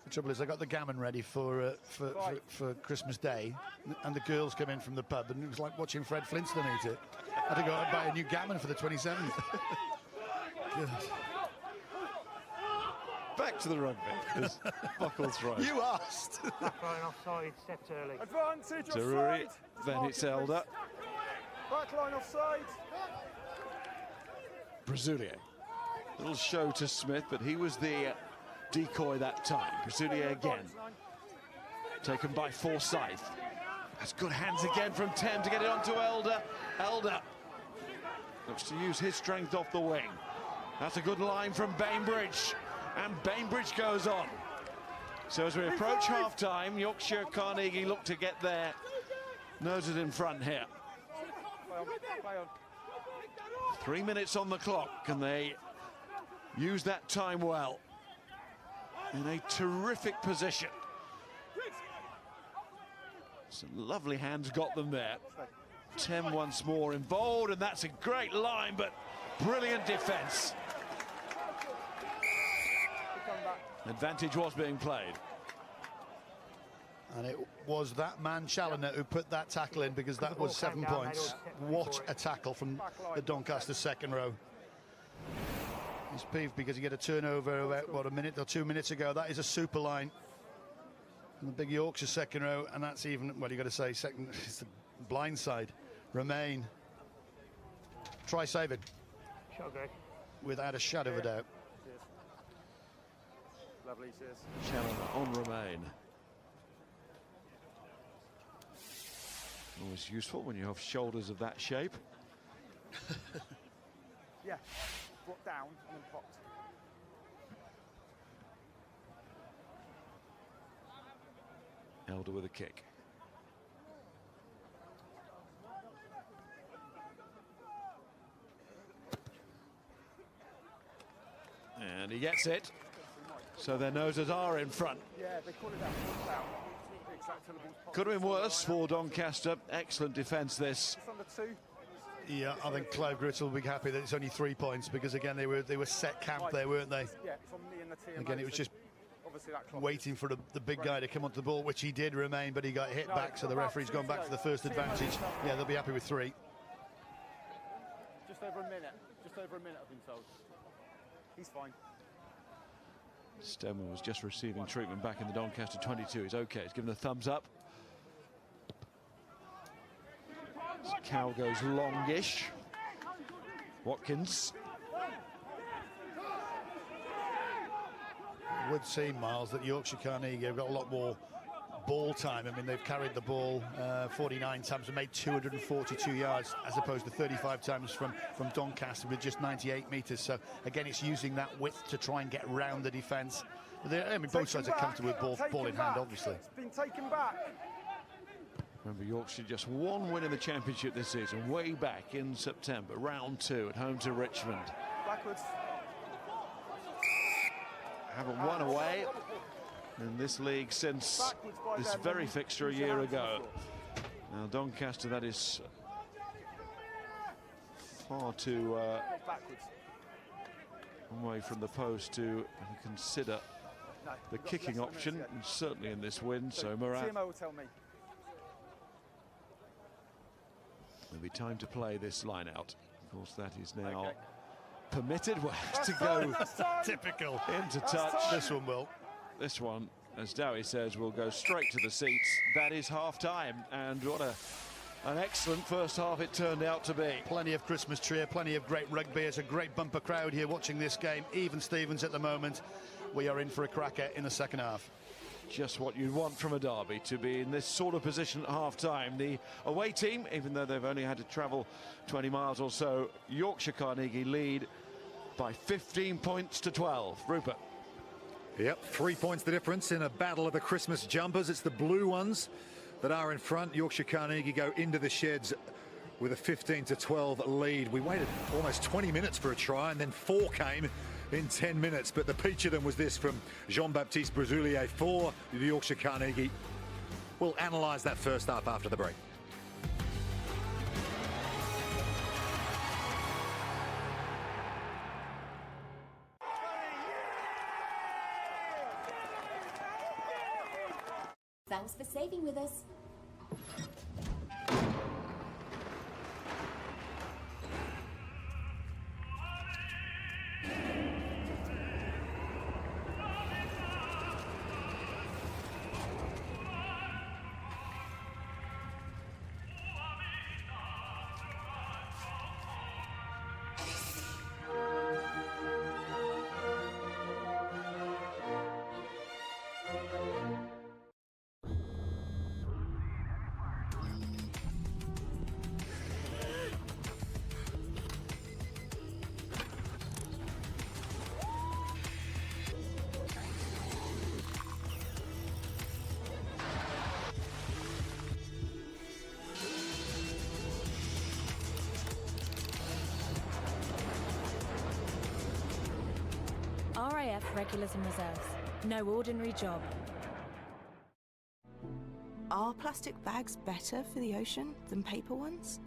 The trouble is, I got the gammon ready for Christmas Day, and the girls come in from the pub, and it was like watching Fred Flintstone eat it. I had to go out and buy a new gammon for the 27th. Back to the rugby. Buckles right. You asked. Backline offside, stepped early. Advantage Deruri, offside. then it's Elder. Backline offside. Brazulier. Little show to Smith, but he was the decoy that time. Brazulier again. Taken by Forsyth. That's good hands again from Tem to get it onto Elder. Elder looks to use his strength off the wing. That's a good line from Bainbridge. And Bainbridge goes on. So as we approach half-time, Yorkshire Carnegie look to get their noses in front here. 3 minutes on the clock. Can they use that time well? In a terrific position. Some lovely hands got them there. Tem once more involved, and that's a great line, but brilliant defence. Advantage was being played. And it was that man, Challoner, who put that tackle in, because that was 7 points. What a tackle from the Doncaster second row. He's peeved because he got a turnover about, what, a minute or 2 minutes ago. That is a super line. And the big Yorkshire second row, and that's even, well, you got to say, second, it's the blind side. Remain. Try saving. Shot, Greg. Without a shadow of a doubt. Lovely, cheers. Challoner on Remain. Always useful when you have shoulders of that shape. Yeah, brought down and then popped. Elder with a kick. And he gets it. So their noses are in front. Yeah, they call it that. Could have been worse for Doncaster. Excellent defence this. Just under 2. Yeah, I think Clive Grittle will be happy that it's only 3 points, because again they were set camp there, weren't they? Yeah, it's on me and the team. Again, it was just obviously that clock waiting for the big guy to come onto the ball, which he did. Remain, but he got hit back, so the referee's gone back for the first advantage. Yeah, they'll be happy with 3. Just over a minute. Just over a minute, I've been told. He's fine. Stemmer was just receiving treatment back in the Doncaster 22. He's okay. He's given the thumbs up. Cow goes longish. Watkins. It would seem, Miles, that Yorkshire Carnegie have got a lot more ball time. I mean, they've carried the ball 49 times and made 242 yards as opposed to 35 times from Doncaster with just 98 metres. So again, it's using that width to try and get round the defence. I mean, both sides are comfortable with ball in hand, obviously. It's been taken back. Remember, Yorkshire just one win in the championship this season, way back in September, round 2 at home to Richmond. Backwards. Haven't won away in this league since this very fixture a year ago. Now Doncaster, that is far too away from the post to consider the kicking option, and certainly in this win. So Moran, TMO will tell me. There'll be time to play this line out. Of course, that is now permitted. Well, to go Typical. into touch. This one will. This one, as Dowie says, will go straight to the seats. That is half-time, and what an excellent first half it turned out to be. Plenty of Christmas cheer, plenty of great rugby. It's a great bumper crowd here watching this game. Even Stevens at the moment. We are in for a cracker in the second half. Just what you'd want from a derby, to be in this sort of position at half-time. The away team, even though they've only had to travel 20 miles or so, Yorkshire Carnegie lead by 15 points to 12. Rupert. Yep, 3 points the difference in a battle of the Christmas jumpers. It's the blue ones that are in front. Yorkshire Carnegie go into the sheds with a 15-12 lead. We waited almost 20 minutes for a try, and then 4 came in 10 minutes. But the peach of them was this from Jean-Baptiste Brezoulier for the Yorkshire Carnegie. We'll analyse that first half after the break. Thanks for saving with us. RAF Regulars and Reserves. No ordinary job. Are plastic bags better for the ocean than paper ones?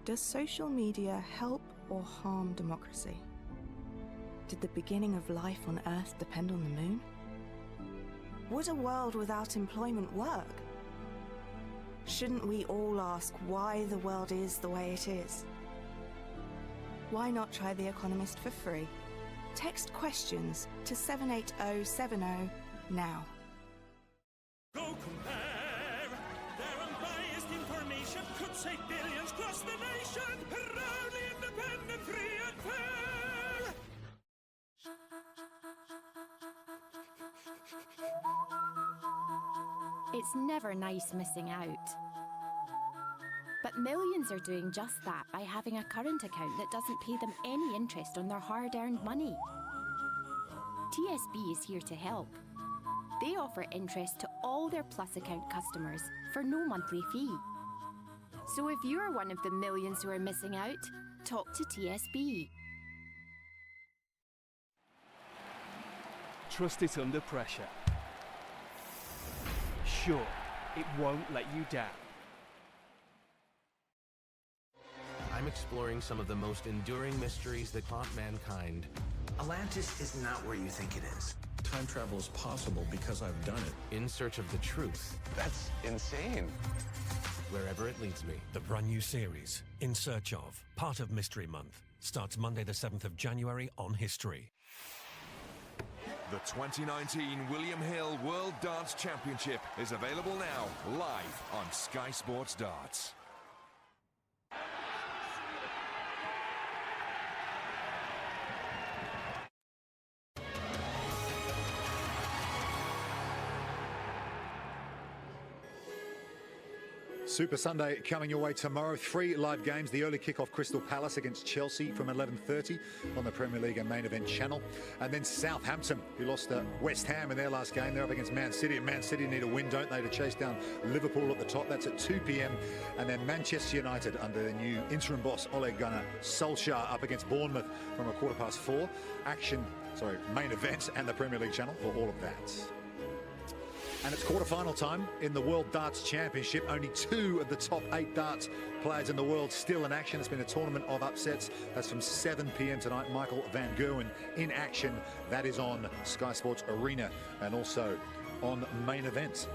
Does social media help or harm democracy? Did the beginning of life on Earth depend on the moon? Would a world without employment work? Shouldn't we all ask why the world is the way it is? Why not try The Economist for free? Text questions to 78070 now. Go compare. Their unbiased information could save billions across the nation. Proudly independent, free and fair. It's never nice missing out. But millions are doing just that by having a current account that doesn't pay them any interest on their hard-earned money. TSB is here to help. They offer interest to all their Plus account customers for no monthly fee. So if you're one of the millions who are missing out, talk to TSB. Trust it under pressure. Sure, it won't let you down. I'm exploring some of the most enduring mysteries that haunt mankind. Atlantis is not where you think it is. Time travel is possible because I've done it. In search of the truth. That's insane. Wherever it leads me. The brand new series, In Search Of, part of Mystery Month, starts Monday the 7th of January on History. The 2019 William Hill World Darts Championship is available now, live on Sky Sports Darts. Super Sunday coming your way tomorrow. 3 live games. The early kick-off, Crystal Palace against Chelsea from 11:30 on the Premier League and main event channel. And then Southampton, who lost to West Ham in their last game. They're up against Man City, and Man City need a win, don't they, to chase down Liverpool at the top. That's at 2 p.m. And then Manchester United under their new interim boss, Ole Gunnar Solskjaer, up against Bournemouth from 4:15. Main event and the Premier League channel for all of that. And it's quarter-final time in the World Darts Championship. Only 2 of the top 8 darts players in the world still in action. It's been a tournament of upsets. That's from 7 p.m. tonight. Michael van Gerwen in action. That is on Sky Sports Arena and also on main event.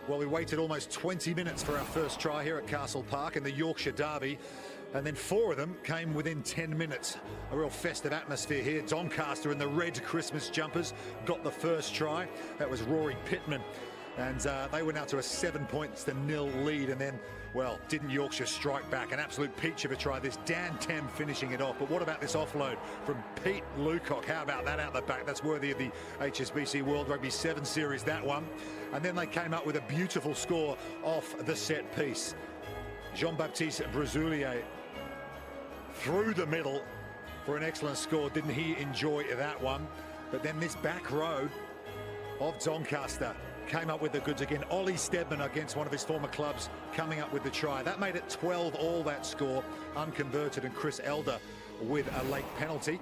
Well, we waited almost 20 minutes for our first try here at Castle Park in the Yorkshire Derby. And then 4 of them came within 10 minutes. A real festive atmosphere here. Doncaster in the red Christmas jumpers got the first try. That was Rory Pittman. And they went out to a 7-0 lead. And then, well, didn't Yorkshire strike back? An absolute peach of a try. This Dan Tem finishing it off. But what about this offload from Pete Lucock? How about that out the back? That's worthy of the HSBC World Rugby 7 Series, that one. And then they came up with a beautiful score off the set piece. Jean-Baptiste Brezoulier through the middle for an excellent score. Didn't he enjoy that one? But then this back row of Doncaster came up with the goods again. Ollie Steadman against one of his former clubs coming up with the try. That made it 12 all, that score, unconverted, and Chris Elder with a late penalty.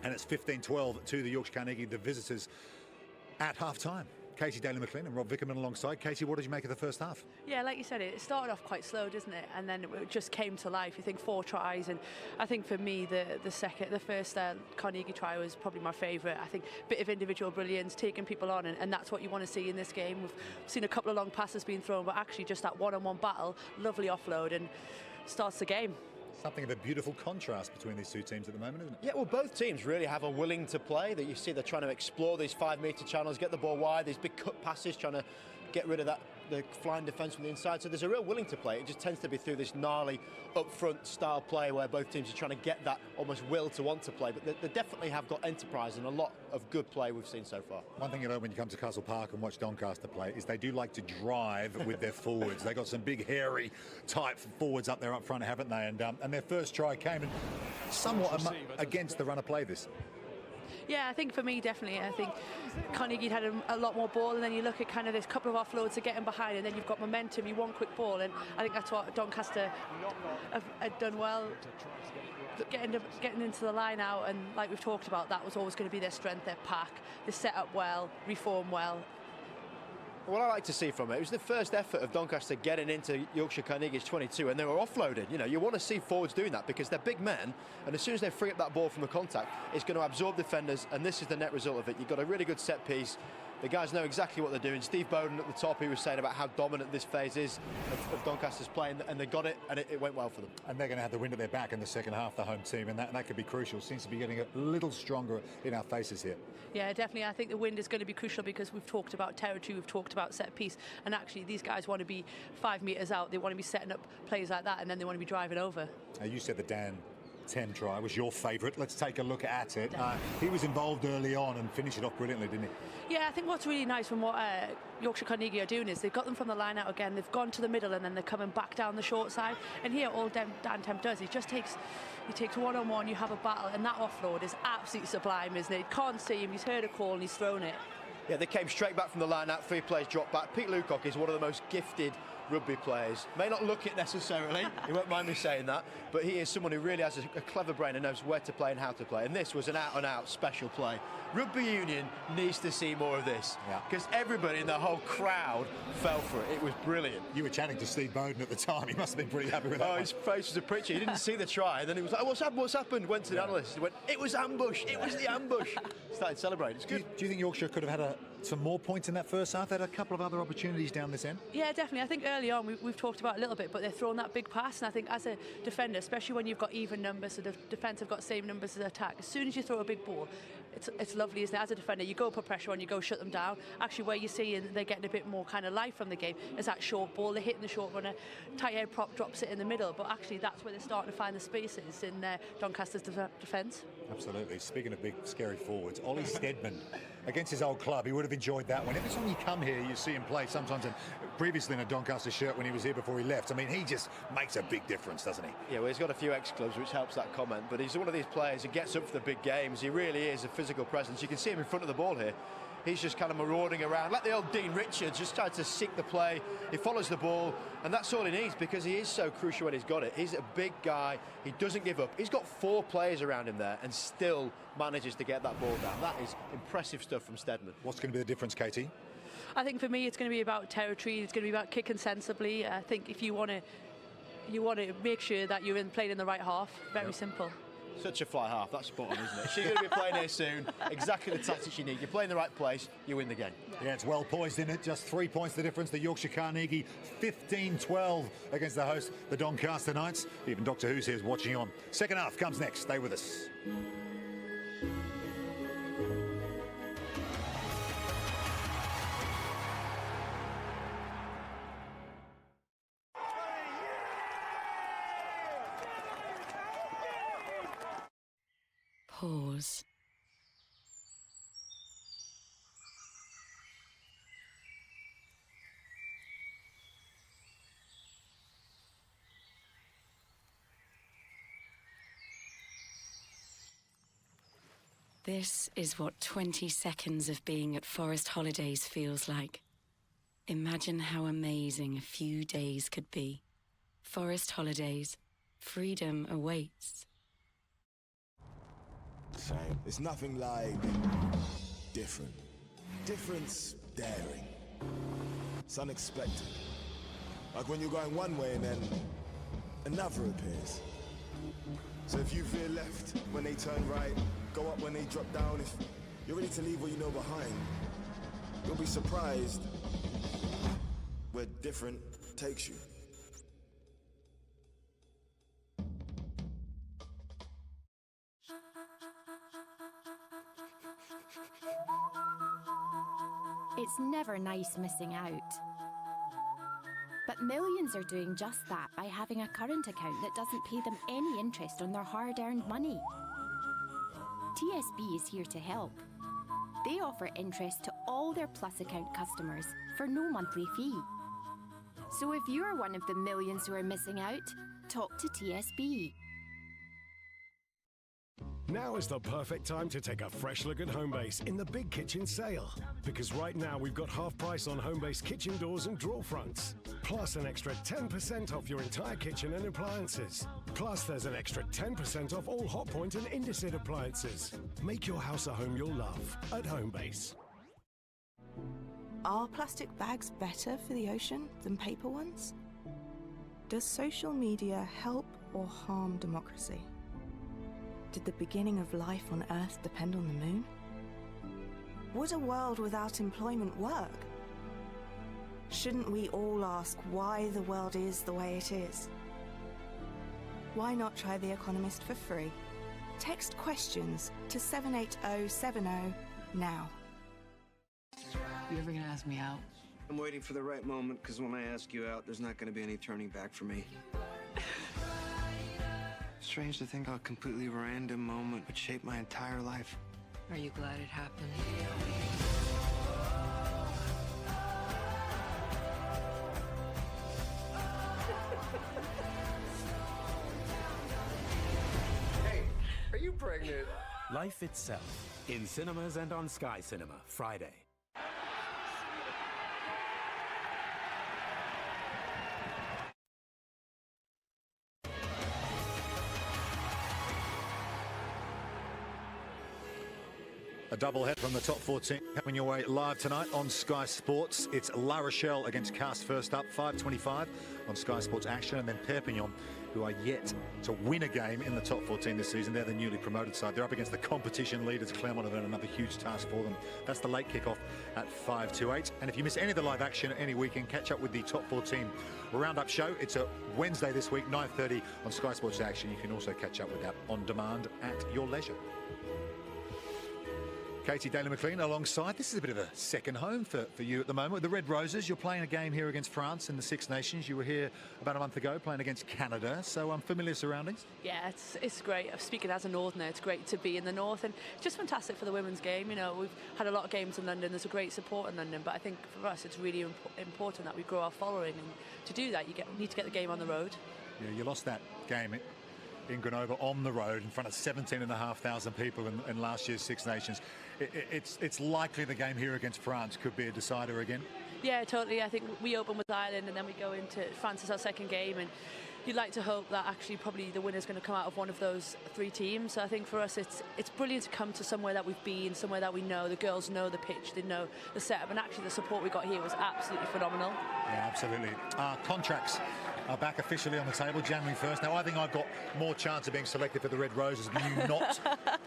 And it's 15-12 to the Yorkshire Carnegie, the visitors, at half-time. Casey Daly-McLean and Rob Vickerman alongside. Casey, what did you make of the first half? Yeah, like you said, it started off quite slow, doesn't it? And then it just came to life. You think 4 tries, and I think for me, the first Carnegie try was probably my favourite. I think a bit of individual brilliance, taking people on, and that's what you want to see in this game. We've seen a couple of long passes being thrown, but actually just that one-on-one battle, lovely offload, and starts the game. Something of a beautiful contrast between these 2 teams at the moment, isn't it? Yeah, well, both teams really have a willing to play. That you see they're trying to explore these 5-metre channels, get the ball wide, these big cut passes, trying to get rid of the flying defence from the inside. So there's a real willing to play. It just tends to be through this gnarly up-front style play where both teams are trying to get that almost will to want to play. But they definitely have got enterprise and a lot of good play we've seen so far. One thing you know when you come to Castle Park and watch Doncaster play is they do like to drive with their forwards. They got some big, hairy type forwards up there up front, haven't they? And their first try came in somewhat against the run of play this. Yeah, I think for me, definitely. I think Carnegie had a lot more ball, and then you look at kind of this couple of offloads to get in behind, and then you've got momentum, you want quick ball, and I think that's what Doncaster have done well. Getting into the line out, and like we've talked about, that was always going to be their strength, their pack. They set up well, reform well. What I like to see from it was the first effort of Doncaster getting into Yorkshire Carnegie's 22, and they were offloaded. You know, you want to see forwards doing that because they're big men, and as soon as they free up that ball from the contact, it's going to absorb defenders, and this is the net result of it. You've got a really good set piece. The guys know exactly what they're doing. Steve Bowden at the top, he was saying about how dominant this phase is of Doncaster's play, and they got it, and it went well for them. And they're going to have the wind at their back in the second half, the home team, and that could be crucial. Seems to be getting a little stronger in our faces here. Yeah, definitely. I think the wind is going to be crucial because we've talked about territory, we've talked about set piece, and actually these guys want to be 5 metres out. They want to be setting up plays like that, and then they want to be driving over. You said the Dan Tem try was your favourite. Let's take a look at it. He was involved early on and finished it off brilliantly, didn't he? Yeah, I think what's really nice from what Yorkshire Carnegie are doing is they've got them from the line out again, they've gone to the middle, and then they're coming back down the short side. And here all Dan Tem does, he takes one-on-one, you have a battle, and that offload is absolutely sublime, isn't it? You can't see him, he's heard a call and he's thrown it. Yeah, they came straight back from the line out, 3 players dropped back. Pete Lucock is one of the most gifted rugby players. May not look it necessarily, he won't mind me saying that, but he is someone who really has a clever brain and knows where to play and how to play, and this was an out-and-out special play. Rugby union needs to see more of this, because everybody in the whole crowd fell for it. It was brilliant. You were chatting to Steve Bowden at the time. He must have been pretty happy with that. Oh, his face was a preacher. He didn't see the try, and then he was like, what's happened? Went to the analyst. He went, it was ambush. It was the ambush. Started celebrating. It's good. Do you think Yorkshire could have had some more points in that first half? They had a couple of other opportunities down this end. Yeah, definitely. I think early on we've talked about it a little bit, but they're throwing that big pass, and I think as a defender, especially when you've got even numbers, so the defence have got same numbers as attack, as soon as you throw a big ball, it's lovely, isn't it? As a defender, you go put pressure on, you go shut them down. Actually, where you see they're getting a bit more kind of life from the game is that short ball. They're hitting the short runner, tight head prop drops it in the middle, but actually that's where they're starting to find the spaces in Doncaster's defence. Absolutely. Speaking of big, scary forwards, Ollie Steadman against his old club, he would have enjoyed that one. Every time you come here, you see him play sometimes, and previously in a Doncaster shirt when he was here before he left. I mean, he just makes a big difference, doesn't he? Yeah, well, he's got a few ex-clubs, which helps that comment, but he's one of these players who gets up for the big games. He really is a physical presence. You can see him in front of the ball here. He's just kind of marauding around, like the old Dean Richards, just trying to seek the play. He follows the ball, and that's all he needs, because he is so crucial when he's got it. He's a big guy. He doesn't give up. He's got 4 players around him there and still manages to get that ball down. That is impressive stuff from Steadman. What's going to be the difference, Katie? I think for me, it's going to be about territory. It's going to be about kicking sensibly. I think if you want to make sure that you're playing in the right half. Very simple. Such a fly half, that's spot on, isn't it? She's going to be playing here soon. Exactly the tactics you need. You play in the right place, you win the game. Yeah, it's well poised in it. Just 3 points the difference. The Yorkshire Carnegie 15-12 against the host, the Doncaster Knights. Even Doctor Who's here is watching on. Second half comes next. Stay with us. Pause. This is what 20 seconds of being at Forest Holidays feels like. Imagine how amazing a few days could be. Forest Holidays. Freedom awaits. Same. It's nothing like different. Difference daring. It's unexpected. Like when you're going one way and then another appears. So if you veer left when they turn right, go up when they drop down, if you're ready to leave what you know behind, you'll be surprised where different takes you. It's never nice missing out. But millions are doing just that by having a current account that doesn't pay them any interest on their hard-earned money. TSB is here to help. They offer interest to all their Plus account customers for no monthly fee. So if you're one of the millions who are missing out, talk to TSB. Now is the perfect time to take a fresh look at Homebase in the Big Kitchen sale. Because right now we've got half price on Homebase kitchen doors and drawer fronts. Plus an extra 10% off your entire kitchen and appliances. Plus there's an extra 10% off all Hotpoint and Indesit appliances. Make your house a home you'll love at Homebase. Are plastic bags better for the ocean than paper ones? Does social media help or harm democracy? Did the beginning of life on Earth depend on the moon? Would a world without employment work? Shouldn't we all ask why the world is the way it is? Why not try The Economist for free? Text questions to 78070 now. You ever gonna ask me out? I'm waiting for the right moment, because when I ask you out, there's not gonna be any turning back for me. Strange to think how a completely random moment would shape my entire life. Are you glad it happened? Hey, are you pregnant? Life Itself, in cinemas and on Sky Cinema, Friday. A double head from the top 14 coming your way live tonight on Sky Sports. It's La Rochelle against Castres first up, 5:25 on Sky Sports Action, and then Perpignan, who are yet to win a game in the top 14 this season. They're the newly promoted side. They're up against the competition leaders, Clermont, and another huge task for them. That's the late kickoff at 5:28. And if you miss any of the live action any weekend, catch up with the top 14 roundup show. It's a Wednesday this week, 9:30 on Sky Sports Action. You can also catch up with that on demand at your leisure. Katie Daly-McLean alongside. This is a bit of a second home for you at the moment. With the Red Roses, you're playing a game here against France in the Six Nations. You were here about a month ago playing against Canada, so familiar surroundings? Yeah, it's great. Speaking as a Northerner, it's great to be in the North, and just fantastic for the women's game. You know, we've had a lot of games in London. There's a great support in London, but I think for us it's really important that we grow our following, and to do that you need to get the game on the road. Yeah, you lost that game in Grenoble on the road in front of 17,500 people in last year's Six Nations. It's likely the game here against France could be a decider again. Yeah, totally. I think we open with Ireland and then we go into France as our second game, and you'd like to hope that actually probably the winner's going to come out of one of those three teams. So I think for us it's brilliant to come to somewhere that we've been, somewhere that we know. The girls know the pitch, they know the setup, and actually the support we got here was absolutely phenomenal. Yeah, absolutely. Contracts are back officially on the table January 1st. Now, I think I've got more chance of being selected for the Red Roses than you not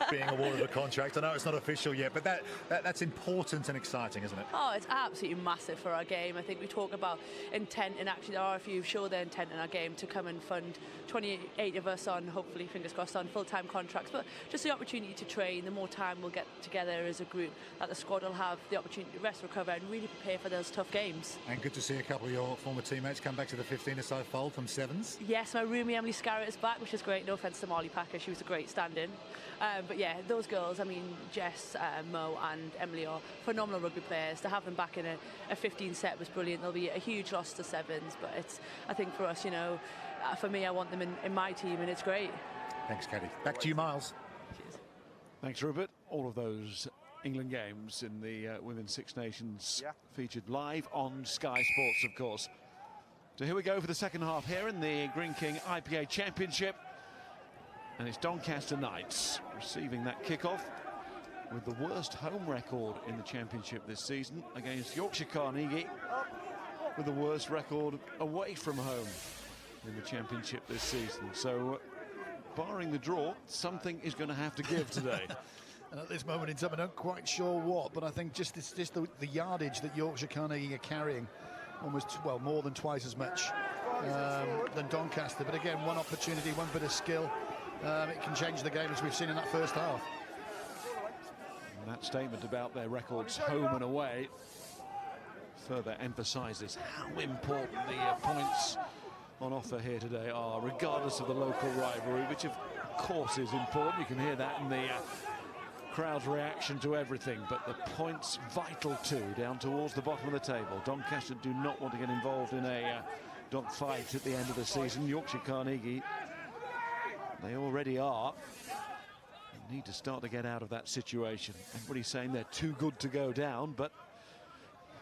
being awarded a contract. I know it's not official yet, but that's important and exciting, isn't it? Oh, it's absolutely massive for our game. I think we talk about intent, and actually there are a few show their intent in our game to come and fund 28 of us on, hopefully, fingers crossed, on full-time contracts. But just the opportunity to train, the more time we'll get together as a group, that the squad will have the opportunity to rest, recover, and really prepare for those tough games. And good to see a couple of your former teammates come back to the 15-a-side fold from sevens. Yes, my roomie Emily Scarrett is back, which is great. No offence to Molly Packer, she was a great stand-in. But yeah, those girls, I mean, Jess, Mo and Emily are phenomenal rugby players. To have them back in a 15 set was brilliant. There'll be a huge loss to sevens, but I think for us, you know, for me, I want them in my team, and it's great. Thanks, Katie. Back to you, Miles. Cheers. Thanks, Rupert. All of those England games in the Women's Six Nations featured live on Sky Sports, of course. So here we go for the second half here in the Greene King IPA Championship. And it's Doncaster Knights receiving that kickoff with the worst home record in the championship this season against Yorkshire Carnegie, with the worst record away from home in the championship this season. So barring the draw, something is going to have to give today. And at this moment in time, I'm not quite sure what, but I think just the yardage that Yorkshire Carnegie are carrying, almost, well, more than twice as much than Doncaster. But again, one opportunity, one bit of skill, it can change the game, as we've seen in that first half. And that statement about their records home and away further emphasises how important the points on offer here today are, regardless of the local rivalry, which of course is important. You can hear that in the crowd's reaction to everything, but the points vital too, down towards the bottom of the table. Doncaster do not want to get involved in a dogfight at the end of the season. Yorkshire Carnegie, they already are. They need to start to get out of that situation. Everybody's saying they're too good to go down, but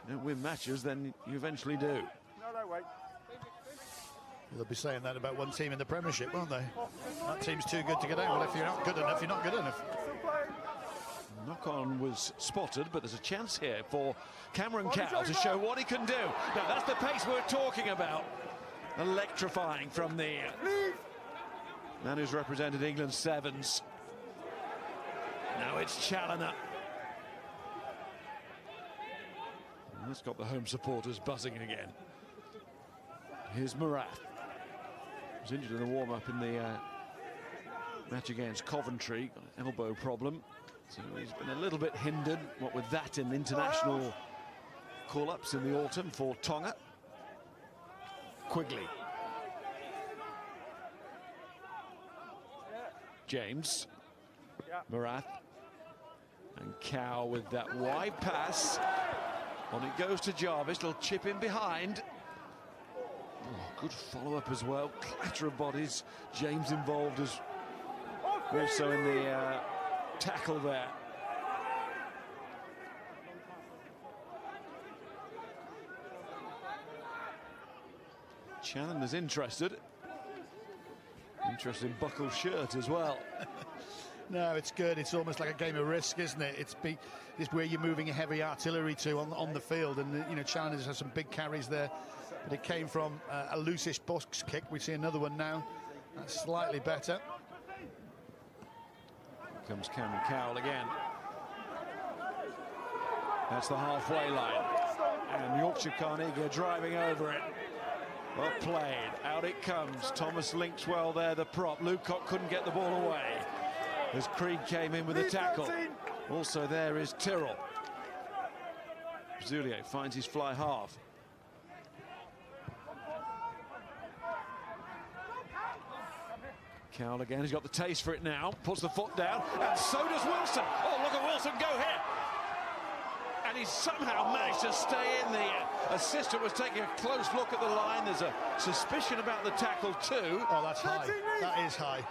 you don't win matches, then you eventually do. No, wait. They'll be saying that about one team in the Premiership, won't they? That team's too good to get out. Well, if you're not good enough, you're not good enough. Knock-on was spotted, but there's a chance here for Cameron Cow to show what he can do. Now, that's the pace we're talking about. Electrifying from the man who's represented England's sevens. Now it's Challoner. And that's got the home supporters buzzing again. Here's Marath. He was injured in the warm-up in the match against Coventry. Got an elbow problem. So he's been a little bit hindered, what with that in international call-ups in the autumn for Tonga. Quigley. James. Marath. And Cow with that wide pass. On it goes to Jarvis. He'll chip in behind. Oh, good follow-up as well. Clatter of bodies. James involved as also in the tackle there. Challender's interested. Interesting buckle shirt as well. No, it's good. It's almost like a game of risk, isn't it? It's where you're moving a heavy artillery to on the field, and you know, Challenger's has some big carries there, but it came from a loosish box kick. We see another one now. That's slightly better. Comes Cameron Cowell again. That's the halfway line. And Yorkshire Carnegie are driving over it. Well played. Out it comes. Thomas links well there, the prop. Lucock couldn't get the ball away as Creed came in with a tackle. Also there is Tyrrell. Zoulier finds his fly half. Cowell again, he's got the taste for it now, puts the foot down, and so does Wilson. Oh, look at Wilson go here. And he's somehow managed to stay in. The assistant was taking a close look at the line. There's a suspicion about the tackle too. Oh, that's high. That is high.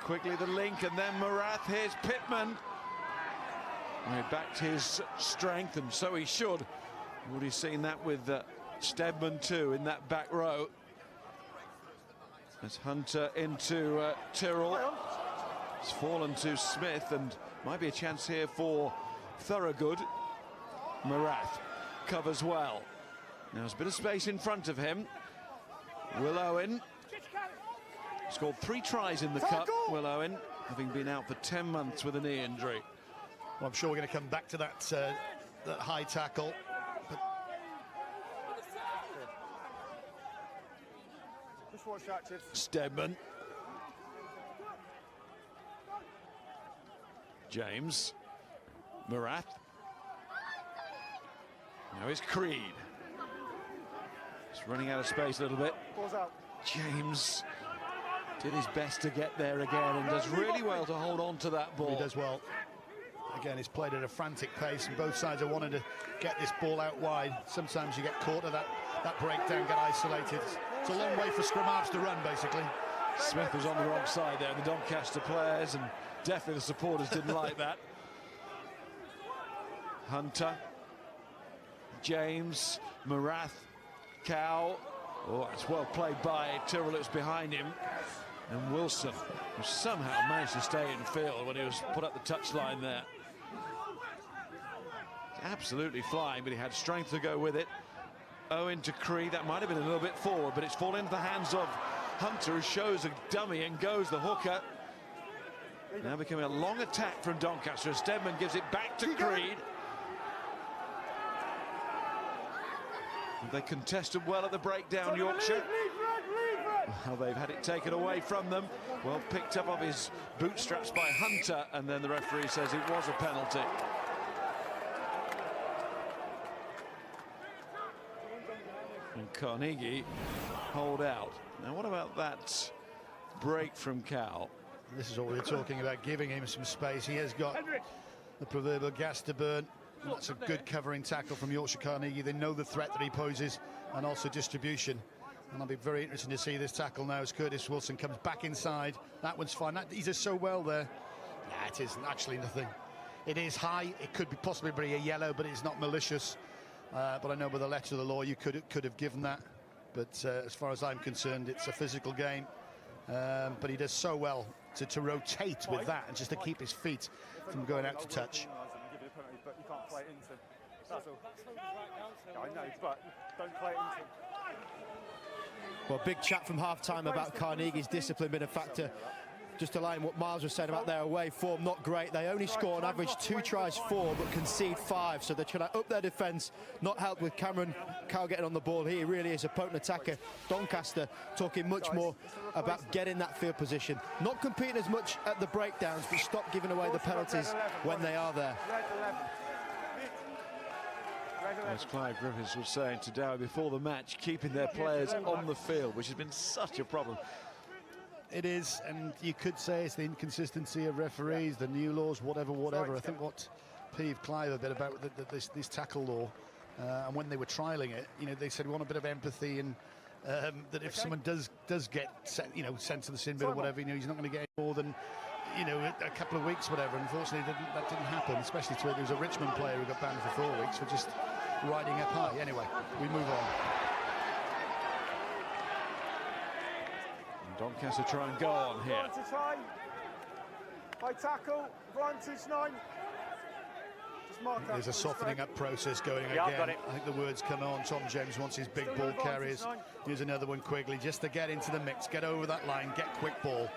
Quickly the link, and then Morath. Here's Pittman. He backed his strength, and so he should. Would have seen that with Steadman too in that back row. As Hunter into Tyrrell. It's fallen to Smith, and might be a chance here for Thorogood. Morath covers well. Now there's a bit of space in front of him. Will Owen scored 3 tries in the cup. Will Owen, having been out for 10 months with a knee injury. Well, I'm sure we're going to come back to that that high tackle. But just watch that, Chips. Steadman. James. Morath. Now it's Creed. He's running out of space a little bit. Balls out. James did his best to get there again and does really well to hold on to that ball. He does well. Again, he's played at a frantic pace, and both sides are wanting to get this ball out wide. Sometimes you get caught at that breakdown, get isolated. It's a long way for scrum halves to run, basically. Smith was on the wrong side there, the Doncaster players, and definitely the supporters didn't like that. Hunter, James, Morath, Cow. Oh, it's well played by Tyrrell. It's behind him. And Wilson, who somehow managed to stay in field when he was put up the touchline there. Absolutely flying, but he had strength to go with it. Owen to Creed, that might have been a little bit forward, but it's fallen into the hands of Hunter, who shows a dummy and goes the hooker. Now becoming a long attack from Doncaster. Steadman gives it back to Creed. They contested well at the breakdown, Yorkshire. Well, they've had it taken away from them. Well picked up off his bootstraps by Hunter, and then the referee says it was a penalty. And Carnegie hold out. Now what about that break from Cal? This is what we were talking about, giving him some space. He has got the proverbial gas to burn. That's a good covering tackle from Yorkshire Carnegie. They know the threat that he poses, and also distribution. And I'll be very interested to see this tackle now as Curtis Wilson comes back inside. That one's fine. He does so well there. Nah, it isn't actually nothing. It is high. It could be possibly be a yellow, but it's not malicious. But I know by the letter of the law you could have given that. But as far as I'm concerned, it's a physical game. But he does so well to rotate with that and just to keep his feet from going out to touch. But you can't play it into. That's all. Yeah, I know, but don't play it into. Well, big chat from half-time about Carnegie's discipline being a factor. Just aligning what Miles was saying about their away form, not great. They only score on average 2 tries 4, but concede 5. So they're trying to up their defence, not helped with Cameron Cowell getting on the ball. He really is a potent attacker. Doncaster talking much more about getting that field position. Not competing as much at the breakdowns, but stop giving away the penalties when they are there. As Clive Griffiths was saying to Dowie before the match, keeping their players on the field, which has been such a problem. It is, and you could say it's the inconsistency of referees, the new laws, whatever. I think what peeved Clive a bit about this tackle law, and when they were trialling it, they said we want a bit of empathy, and that if someone does get sent to the sin bin or whatever, he's not going to get more than a couple of weeks, whatever. Unfortunately, that didn't happen, especially to it. There was a Richmond player who got banned for 4 weeks for just riding up high. Anyway, we move on. Doncaster try and go on here. High tackle, advantage 9. There's a softening up process going again. I think the words come on. Tom James wants his big ball carriers. Here's another one Quigley, just to get into the mix, get over that line, get quick ball.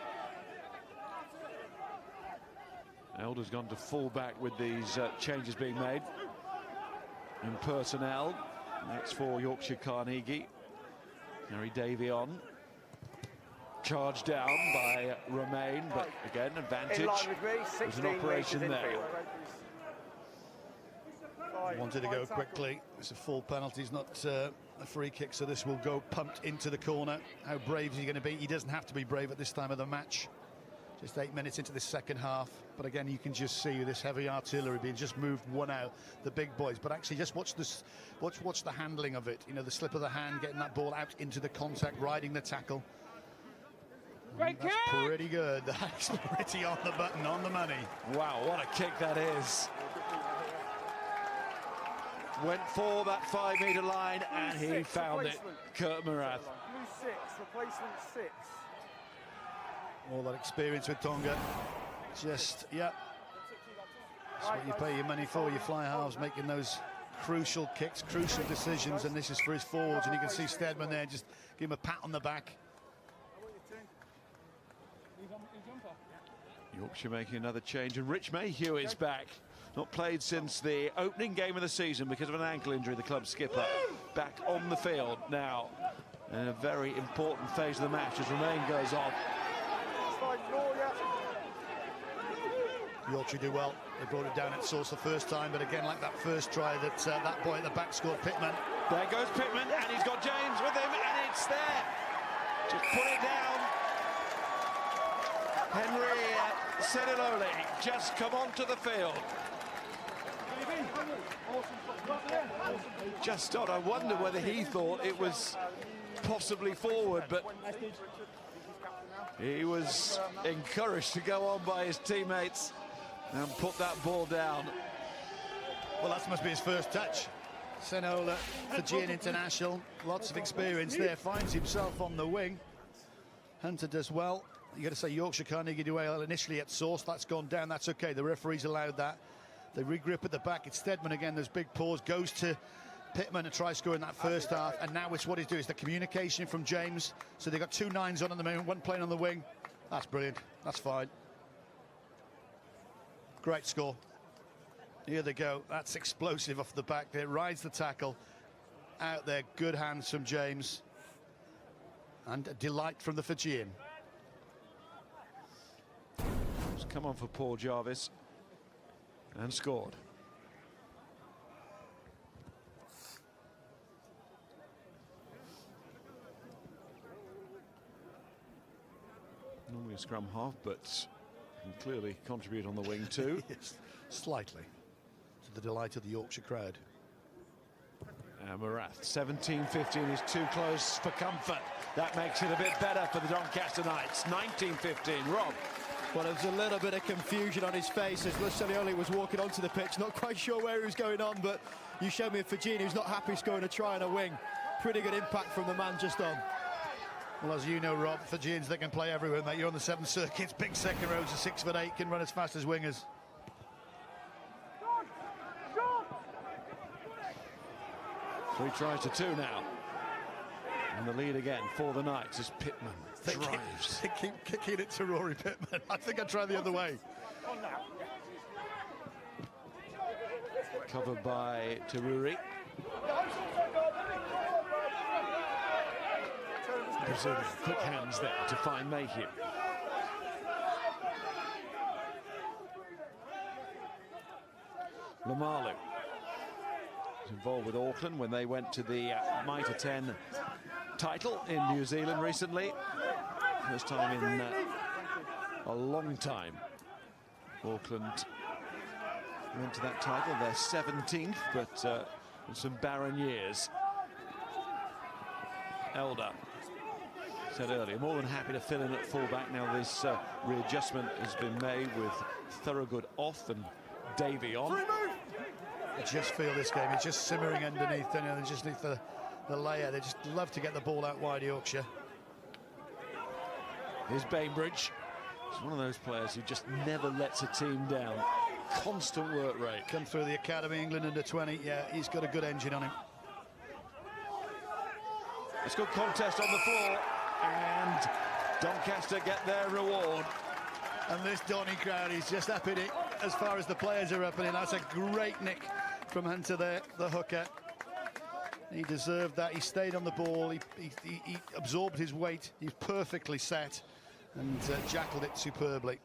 Elder's gone to full back with these changes being made in personnel. That's for Yorkshire Carnegie. Harry Davey on. charged down by Romain, but again, advantage. In line with me, There's 16 an operation metres there. infield. Wanted to go quickly. It's a full penalty, it's not a free kick, so this will go pumped into the corner. How brave is he going to be? He doesn't have to be brave at this time of the match. Just 8 minutes into the second half, but again, you can just see this heavy artillery being just moved one out, the big boys. But actually, just watch this, watch the handling of it. You know, the slip of the hand, getting that ball out into the contact, riding the tackle. That's pretty good. That's pretty on the button, on the money. Wow, what a kick that is. Went for that 5 metre line and he found it. Kurt Morath. Blue 6, replacement 6. All that experience with Tonga. Just, yeah. That's what you pay your money for. Your fly halves making those crucial kicks, crucial decisions, and this is for his forwards. And you can see Steadman there, just give him a pat on the back. Yorkshire making another change, and Rich Mayhew is back. Not played since the opening game of the season because of an ankle injury. The club skipper back on the field now in a very important phase of the match as Romain goes off. Yorkshire do well. They brought it down at source the first time, but again, like that first try that that boy at the back scored, Pittman. There goes Pittman, and he's got James with him, and it's there. Just put it down. Henry Seniloli just come onto the field. Just on, I wonder whether he thought it was possibly forward, but he was encouraged to go on by his teammates and put that ball down. Well, that must be his first touch. Senola, Fijian international, lots of experience there, finds himself on the wing. Hunter does well. You got to say Yorkshire Carnegie do well initially at source. That's gone down, that's okay. The referees allowed that. They regrip at the back. It's Steadman again. There's big pause. Goes to Pittman to try scoring that first half. And now it's what he's doing. It's the communication from James. So they've got 2 9s on at the moment. One playing on the wing. That's brilliant. That's fine. Great score. Here they go. That's explosive off the back there. Rides the tackle. Out there. Good hands from James. And a delight from the Fijian. It's come on for Paul Jarvis. And scored. Normally a scrum half, but can clearly contribute on the wing too. Yes, slightly, to the delight of the Yorkshire crowd. And Morath, 17-15 is too close for comfort. That makes it a bit better for the Doncaster Knights. 19-15, Rob. Well, there was a little bit of confusion on his face as Seniloli was walking onto the pitch, not quite sure where he was going on, but you showed me a Fijian who's not happy scoring a try on a wing. Pretty good impact from the man just on. Well, as you know, Rob, Fijians, they can play everywhere, mate. You're on the 7th circuits, big second rows, are 6'8", can run as fast as wingers. 3 tries to 2 now. And the lead again for the Knights as Pittman drives. They keep kicking it to Rory Pittman. I think I'd try the other way. Covered by Teruri. Brazilian, quick hands there to find Mayhew. Lamalu was involved with Auckland when they went to the Mitre 10 title in New Zealand recently. First time in a long time. Auckland went to that title, their 17th, but in some barren years. Elder said earlier, more than happy to fill in at fullback. Now this readjustment has been made with Thorogood off and Davey on. I just feel this game, it's just simmering underneath, you know, just underneath the layer. They just love to get the ball out wide, Yorkshire. Here's Bainbridge. He's one of those players who just never lets a team down. Constant work rate. Come through the academy, England under 20. Yeah, he's got a good engine on him. It's good contest on the floor, and Doncaster get their reward. And this Donny crowd is just upping it as far as the players are upping it. That's a great nick from Hunter there, the hooker. He deserved that. He stayed on the ball. He absorbed his weight. He's perfectly set and jackled it superbly.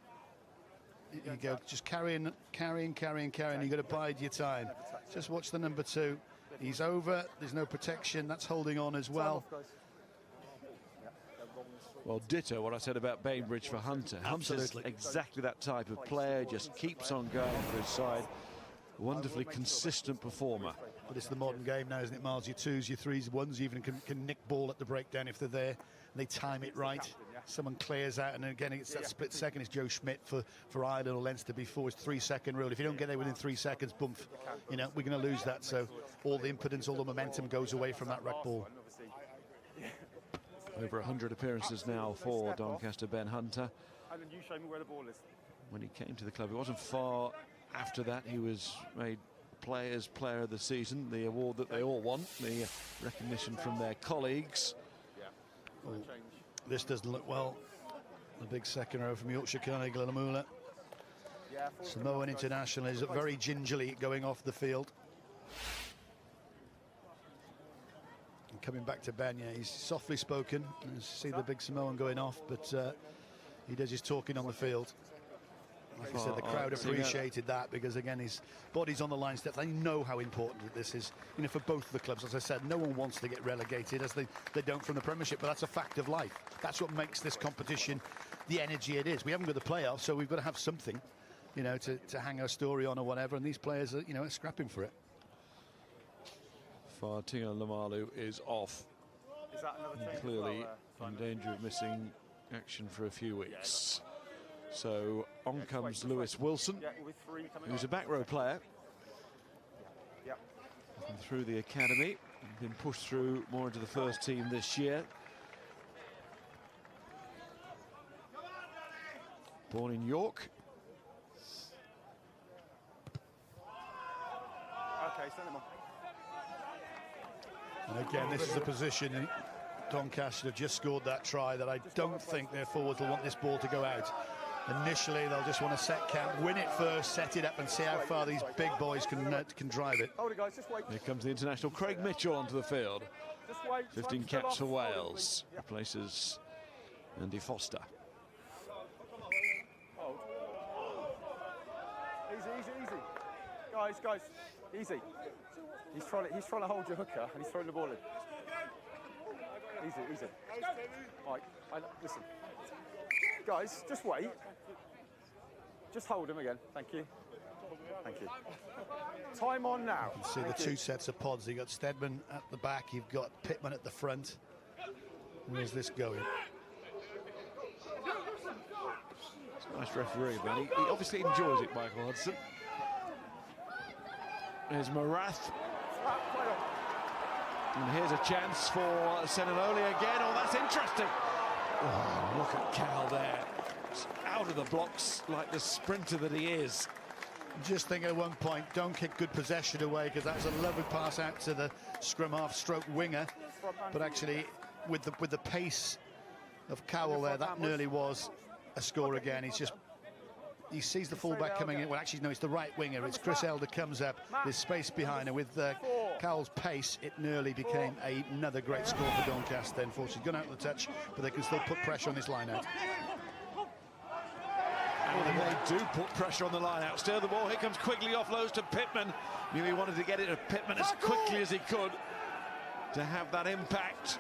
You go, just carrying. You've got to bide your time. Just watch the number 2. He's over. There's no protection. That's holding on as well. Well, ditto what I said about Bainbridge for Hunter. Hunter's exactly that type of player, just keeps on going for his side. Wonderfully consistent performer. But it's the modern game now, isn't it, Miles? Your 2s, your 3s, 1s, you even can nick ball at the breakdown if they're there. And they time it right. Someone clears out, and again, it's that split second. It's Joe Schmidt for Ireland or Leinster before. It's 3-second rule. If you don't get there within 3 seconds, boom, you know, we're going to lose that. So all the impotence, all the momentum goes away from that ruck ball. Over 100 appearances now for Doncaster, Ben Hunter. And then you show me where the ball is. When he came to the club, it wasn't far after that he was made Players' Player of the Season, the award that they all want, the recognition from their colleagues. Oh, this doesn't look well. The big second row from Yorkshire Carnegie, Lamula. Samoan international is very gingerly going off the field. And coming back to Ben, yeah, he's softly spoken. You see the big Samoan going off, but he does his talking on the field. Like I said, the crowd appreciated that because, again, his body's on the line steps. They know how important this is, you know, for both of the clubs. As I said, no one wants to get relegated, as they don't from the Premiership, but that's a fact of life. That's what makes this competition the energy it is. We haven't got the playoffs, so we've got to have something, you know, to hang our story on or whatever, and these players are, you know, are scrapping for it. Fatinga Lamalu is off. Is that another clearly in danger of missing action for a few weeks. So on comes Lewis Wilson, who's a back row player. And through the academy, been pushed through more into the first team this year. Born in York. Okay, send him on. And again, this is a position Doncaster have just scored that try that I don't think their forwards will want this ball to go out. Initially, they'll just want to set count, win it first, set it up, and see how far these big boys can drive it. Here comes the international Craig Mitchell onto the field. 15 caps for Wales. Replaces Andy Foster. Easy. Guys, easy. He's trying to hold your hooker, and he's throwing the ball in. Easy. All right, listen. Guys, just wait. Just hold him again. Thank you. Time on now. You can see the 2 sets of pods. You've got Steadman at the back. You've got Pittman at the front. Where's this going? It's a nice referee, but he obviously enjoys it, Michael Hudson. There's Marath. And here's a chance for Senanoli again. Oh, that's interesting. Oh, look at Cal there. It's out of the blocks like the sprinter that he is. Just think at one point, don't kick good possession away, because that was a lovely pass out to the scrum half stroke winger. But actually, with the pace of Cowell there, that nearly was a score again. He sees the fullback coming in. Well, actually, no, it's the right winger. It's Chris Elder comes up. There's space behind, and with Cowell's pace, it nearly became another great score for Doncaster. Unfortunately, gone out of the touch, but they can still put pressure on this line-out. And they do put pressure on the line-out. Stir the ball. Here comes Quigley, offloads to Pittman. Knew he wanted to get it to Pittman as quickly as he could to have that impact.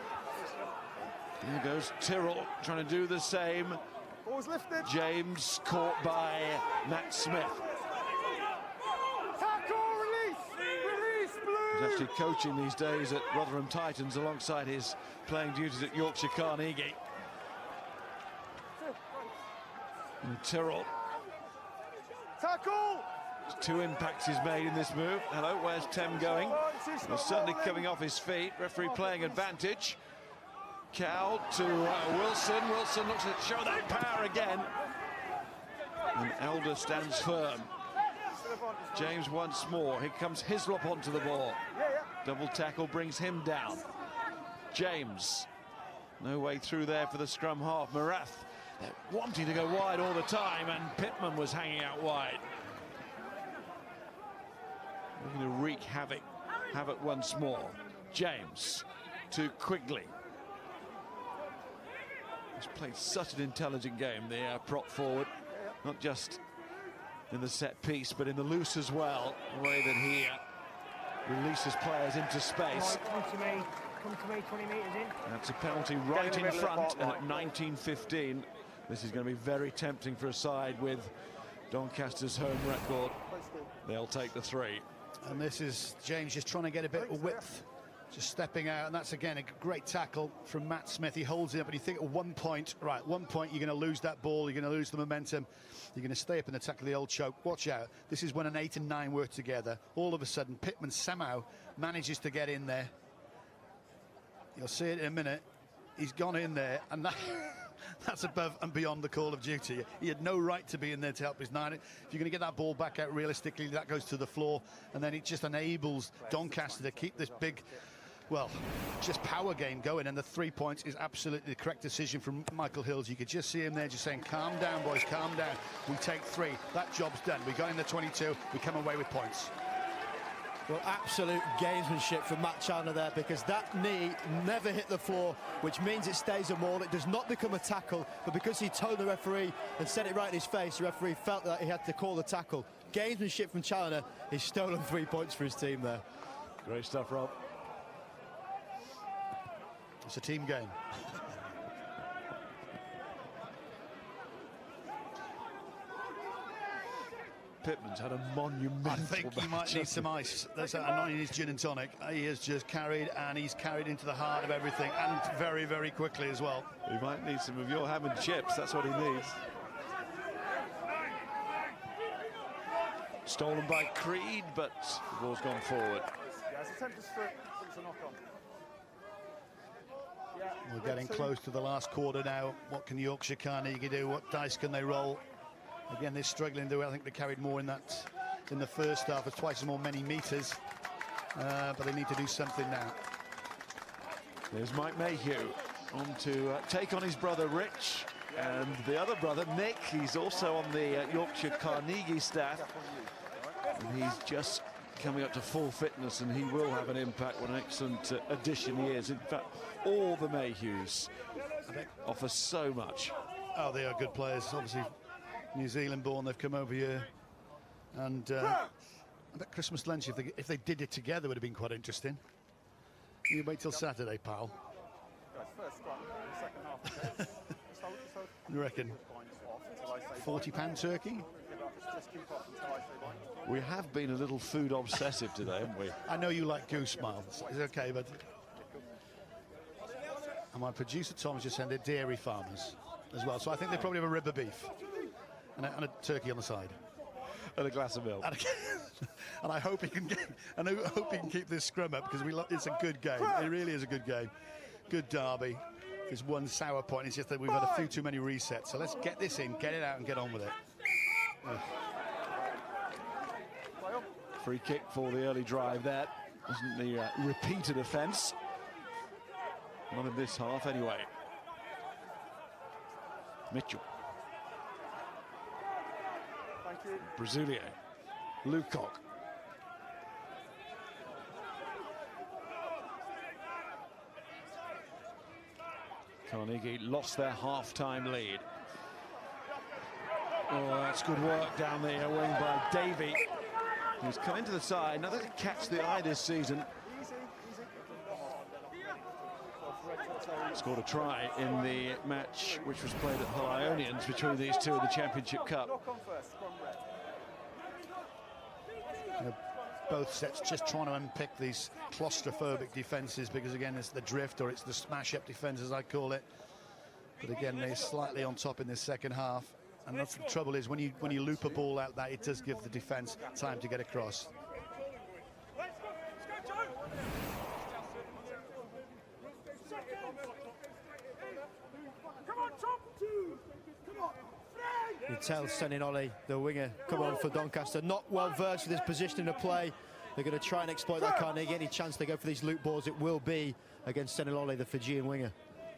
Here goes Tyrrell trying to do the same. Ball's lifted. James caught by Matt Smith. Tackle, release, Blue. He's actually coaching these days at Rotherham Titans alongside his playing duties at Yorkshire Carnegie. And Tyrrell. Tackle. 2 impacts he's made in this move. Hello, where's Tem going? He's certainly coming off his feet. Referee playing advantage. Cow to Wilson. Wilson looks to show that power again. And Elder stands firm. James once more. Here comes Hislop onto the ball. Double tackle brings him down. James. No way through there for the scrum half. Marath wanting to go wide all the time, and Pittman was hanging out wide. Looking to wreak havoc once more. James to Quigley. He's played such an intelligent game, the prop forward, not just in the set piece, but in the loose as well, the way that he releases players into space. Come to me, 20 metres in. That's a penalty right in front, and at 19:15, this is going to be very tempting for a side with Doncaster's home record. They'll take the 3. And this is James just trying to get a bit of width, just stepping out, and that's again a great tackle from Matt Smith. He holds it up, and you think at 1 point, right, 1 point, you're going to lose that ball, you're going to lose the momentum, you're going to stay up in the tackle, the old choke. Watch out. This is when an 8 and 9 work together. All of a sudden, Pittman somehow manages to get in there. You'll see it in a minute. He's gone in there, and that's above and beyond the call of duty. He had no right to be in there to help his 9. If you're going to get that ball back out realistically, that goes to the floor, and then it just enables Doncaster to keep this big, well, just power game going, and the 3 points is absolutely the correct decision from Michael Hills. You could just see him there just saying, calm down, boys, calm down. We take 3. That job's done. We got in the 22. We come away with points. Well, absolute gamesmanship from Matt Chandler there, because that knee never hit the floor, which means it stays a maul. It does not become a tackle, but because he told the referee and said it right in his face, the referee felt that he had to call the tackle. Gamesmanship from Chandler. He's stolen 3 points for his team there. Great stuff, Rob. It's a team game. Pittman's had a monumental I think he might need some ice. That's annoying, his gin and tonic. He has just carried, and he's carried into the heart of everything, and very, very quickly as well. He might need some of your ham and chips. That's what he needs. Stolen by Creed, but the ball's gone forward. Yeah, it's a attempt to strip, it's a knock on. We're getting close to the last quarter now. What can Yorkshire Carnegie do? What dice can they roll? Again, they're struggling. I think they carried more in the first half. It's twice as many meters, but they need to do something now. There's Mike Mayhew on to take on his brother Rich, and the other brother Nick. He's also on the Yorkshire Carnegie staff, and he's just coming up to full fitness, and he will have an impact. What an excellent addition he is. In fact, all the Mayhews offer so much. Oh, they are good players. Obviously, New Zealand born, they've come over here, and I bet Christmas lunch, if they did it together, would have been quite interesting. You wait till Saturday, pal. You reckon? £40 turkey? We have been a little food obsessive today, haven't we? I know you like goose mouths. It's okay, but and my producer Tom just said they're dairy farmers as well, so I think they probably have a rib of beef. And a turkey on the side, and a glass of milk. And I hope he can keep this scrum up, because it's a good game. It really is a good game. Good derby. There's one sour point. It's just that we've had a few too many resets. So let's get this in, get it out, and get on with it. Free kick for the early drive. That wasn't the repeated offence. Not in this half, anyway. Mitchell. Brasilia, Lucock. Carnegie lost their half-time lead. Oh, that's good work down the wing by Davey, who's come into the side. Another to catch the eye this season. Scored a try in the match which was played at Hull Ionians between these two in the Championship Cup. Both sets just trying to unpick these claustrophobic defences, because again it's the drift, or it's the smash-up defence as I call it. But again, they're slightly on top in this second half, and that's the trouble is when you loop a ball out that, it does give the defence time to get across. You tell Seninoli, the winger, come on for Doncaster, not well versed with his position of play. They're going to try and exploit that Carnegie. Any chance they go for these loop balls, it will be against Seninoli, the Fijian winger.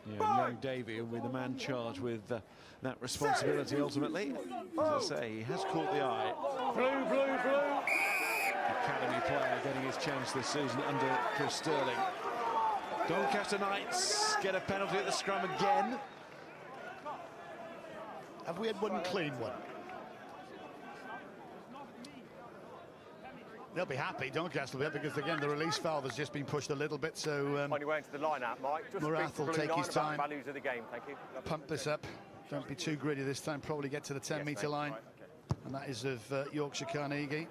Yeah, young Davey will be the man charged with that responsibility ultimately. As I say, he has caught the eye. Blue, blue, blue. Academy player getting his chance this season under Chris Sterling. Doncaster Knights get a penalty at the scrum again. Have we had one clean one? They'll be happy, Doncaster will be, because again the release valve has just been pushed a little bit, so On your way into the line out, Mike. Just Murath will take his time. Values of the game, thank you. Pump this up. Don't be too greedy this time. Probably get to the 10-metre line. Right, okay. And that is of Yorkshire Carnegie.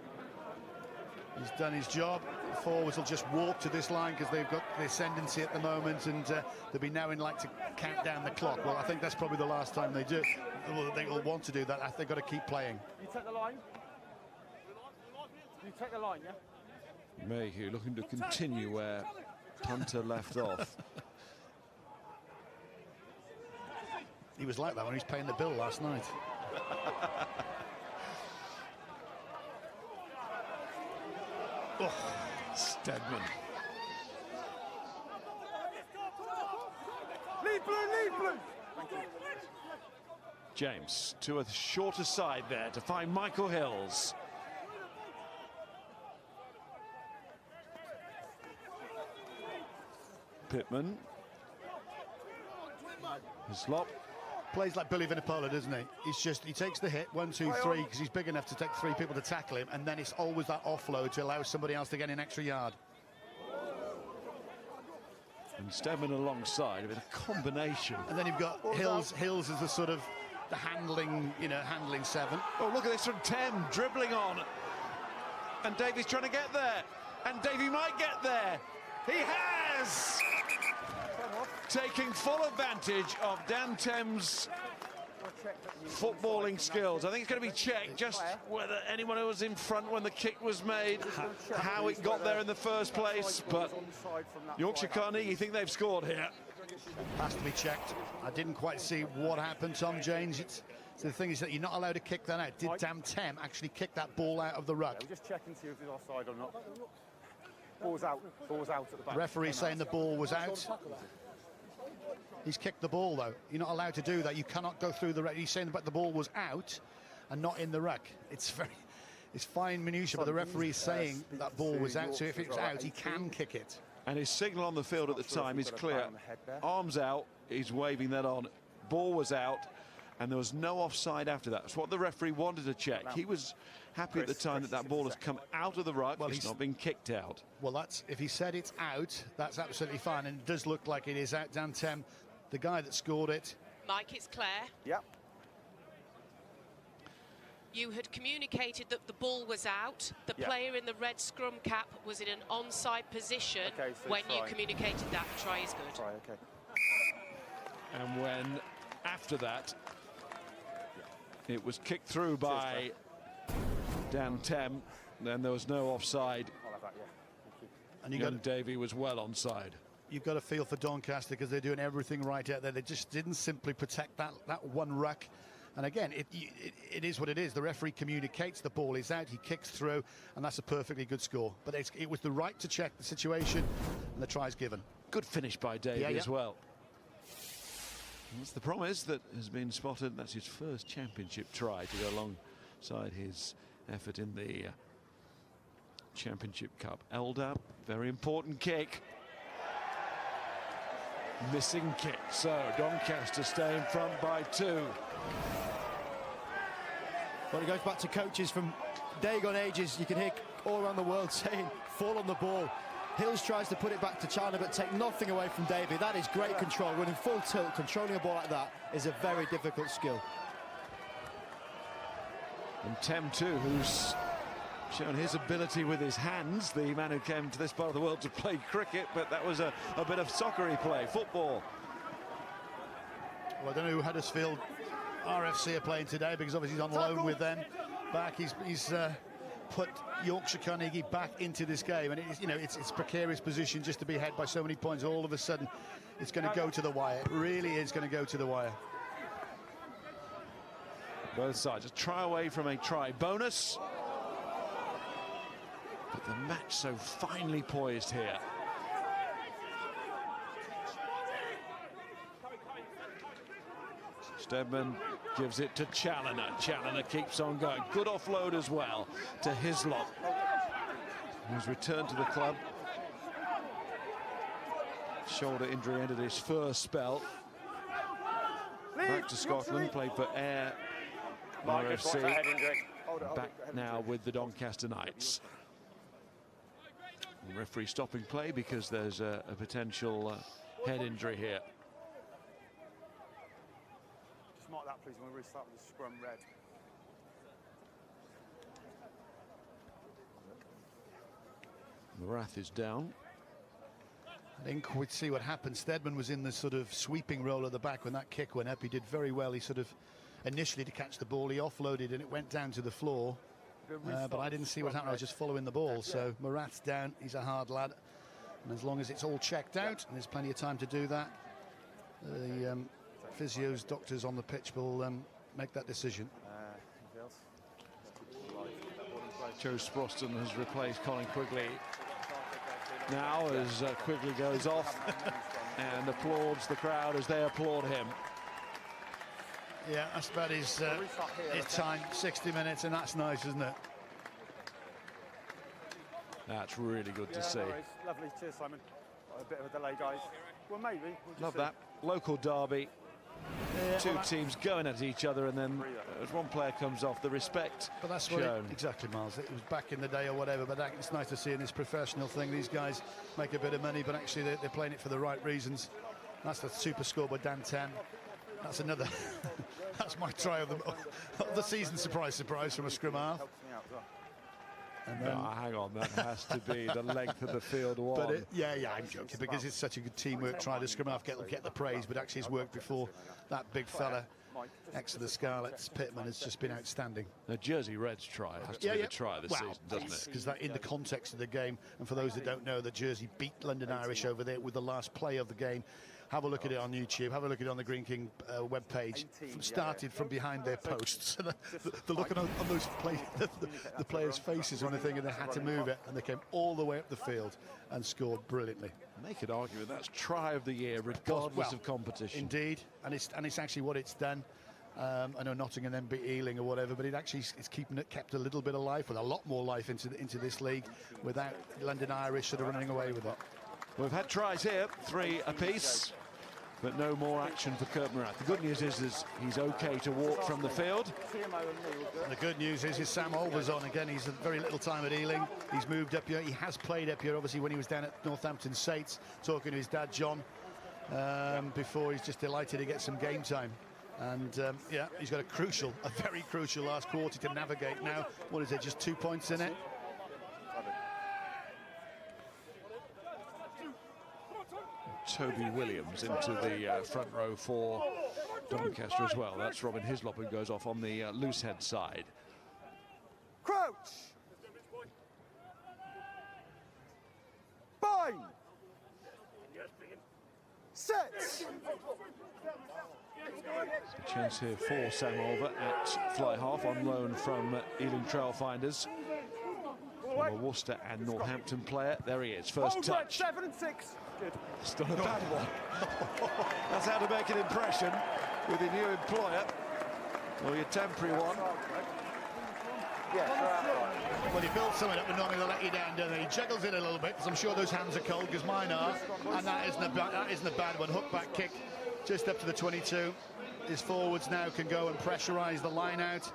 He's done his job. The forwards will just walk to this line because they've got the ascendancy at the moment, and they'll be now in like to count down the clock. Well, I think that's probably the last time they do. Well, they will want to do that. I think they've got to keep playing. You take the line. You take the line, yeah? Mayhew looking to continue where Hunter left off. He was like that when he was paying the bill last night. Oh, Stedman. Lead blue, lead blue. Thank you. James to a shorter side there to find Michael Hills. Pittman. Hislop. Plays like Billy Vinipola, doesn't he? He takes the hit, 1, 2, 3, because he's big enough to take 3 people to tackle him, and then it's always that offload to allow somebody else to get an extra yard. And Stedman alongside, a bit of combination. And then you've got Hills. Hills is the sort of the handling, handling 7. Oh, look at this from Tem, dribbling on. And Davy's trying to get there. And Davy might get there. He has! Taking full advantage of Dan Tem's footballing skills. I think it's going to be checked just whether anyone who was in front when the kick was made, how it got there in the first place. But Yorkshire Carnegie think they've scored here. Has to be checked. I didn't quite see what happened, Tom James. So the thing is that you're not allowed to kick that out. Did Dan Tem actually kick that ball out of the ruck? We're just checking to see if it's offside or not. Ball's out. Ball's out at the back. Referee saying the ball was out. He's kicked the ball, though. You're not allowed to do that. You cannot go through the ruck. He's saying that the ball was out and not in the ruck. It's fine minutiae, but the referee is saying that ball was out. So if it's out, he can kick it. And his signal on the field at the time is clear. Arms out, he's waving that on. Ball was out, and there was no offside after that. That's what the referee wanted to check. He was happy at the time that ball has come out of the ruck. Well, it's not been kicked out. Well, that's if he said it's out, that's absolutely fine, and it does look like it is out. Dan Tem, the guy that scored it. Mike, it's Claire. Yep. You had communicated that the ball was out. The player in the red scrum cap was in an onside position when you communicated that. Try is good. Try, okay. And when, after that, it was kicked through by Dan Tem, then there was no offside. And Young Davy was well onside. You've got to feel for Doncaster because they're doing everything right out there. They just didn't simply protect that one ruck. And again, it is what it is. The referee communicates the ball is out, he kicks through, and that's a perfectly good score. But it was the right to check the situation, and the try's given. Good finish by Davy as well. That's the promise that has been spotted. That's his first championship try to go alongside his effort in the Championship Cup. Elder, very important kick. Missing kick. So Doncaster stay in front by 2. Well, it goes back to coaches from daygone ages. You can hear all around the world saying, fall on the ball. Hills tries to put it back to China, but take nothing away from Davy. That is great control. Running full tilt, controlling a ball like that is a very difficult skill. And Tem too, who's shown his ability with his hands, the man who came to this part of the world to play cricket, but that was a bit of soccery play, football. Well, I don't know who Huddersfield RFC are playing today, because obviously he's on loan with them. Back, he's put Yorkshire Carnegie back into this game, and it's a precarious position just to be ahead by so many points. All of a sudden, it's going to go to the wire. It really is going to go to the wire. Both sides, a try away from a try bonus. But the match so finely poised here. Stedman gives it to Challoner. Challoner keeps on going. Good offload as well to Hislop, who's returned to the club. Shoulder injury ended his first spell. Back to Scotland, played for Ayr RFC. Back now with the Doncaster Knights. The referee stopping play because there's a potential head injury here. Just mark that, please, when we restart with the scrum red. Morath is down. I think we'd see what happened. Steadman was in the sort of sweeping role at the back when that kick went up. He did very well. He sort of initially to catch the ball, he offloaded and it went down to the floor. But I didn't see what happened. I was just following the ball. So Morath's down. He's a hard lad. And as long as it's all checked out, and there's plenty of time to do that, the physios, doctors on the pitch will make that decision. Joe Sproston has replaced Colin Quigley now as Quigley goes off and applauds the crowd as they applaud him. Yeah, that's about his time, 60 minutes, and that's nice, isn't it? That's really good to see. No worries. Lovely, cheers, Simon. A bit of a delay, guys. Well, maybe. We'll Love that. Local derby. Two teams going at each other, and then as one player comes off, the respect But that's shown. what exactly, Miles. It was back in the day or whatever, but it's nice to see in this professional thing. These guys make a bit of money, but actually they're playing it for the right reasons. That's the super score by Dan 10. That's another. That's my try of the season. Surprise, surprise from a scrum half. And then, no, hang on, that has to be the length of the field one. But yeah, I'm joking because it's such a good teamwork. Try to scrum half get the praise, but actually it's worked before. That big fella, ex of the Scarlets, Pittman, has just been outstanding. The Jersey Reds try has to be the try this season, doesn't it? Because that in the context of the game, and for those that don't know, the Jersey beat London Irish over there with the last play of the game. Have a look at it on YouTube. Have a look at it on the Greene King webpage. Started from behind their posts. The look on those the players' faces on the thing, and they had to move it, and they came all the way up the field and scored brilliantly. They could argue that that's try of the year, regardless of competition. Indeed, and it's actually what it's done. I know Nottingham then beat Ealing or whatever, but it's kept a little bit of life, with a lot more life into this league, without London Irish sort of running away with it. We've had tries here, 3 apiece, but no more action for Kurt Morath. The good news is he's okay to walk from the field. The good news is Sam Olver's on again. He's had very little time at Ealing. He's moved up here. He has played up here, obviously, when he was down at Northampton Saints, talking to his dad, John, before. He's just delighted to get some game time. And, yeah, he's got a very crucial last quarter to navigate now. What is it, just 2 points in it? Toby Williams into the front row for Doncaster as well. That's Robin Hislop who goes off on the loose head side. Crouch! Bind! Set! Chance here for Sam Olver at fly half on loan from Ealing Trailfinders. From a Worcester and Northampton player. There he is, first touch. 7 and 6. Good. Still a bad one. That's how to make an impression with your new employer, or your temporary one. Well, he builds something up and normally they'll let you down, don't they? He juggles it a little bit, because I'm sure those hands are cold, because mine are. And that isn't a bad one. Hook back kick just up to the 22. His forwards now can go and pressurise the line out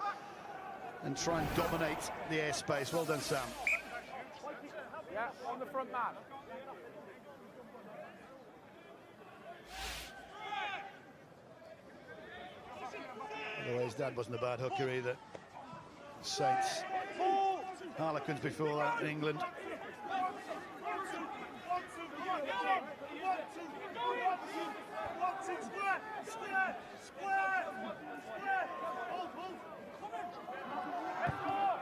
and try and dominate the airspace. Well done, Sam. Yeah, on the front mat. By the way, his dad wasn't a bad hooker either. Saints. Harlequins before that in England.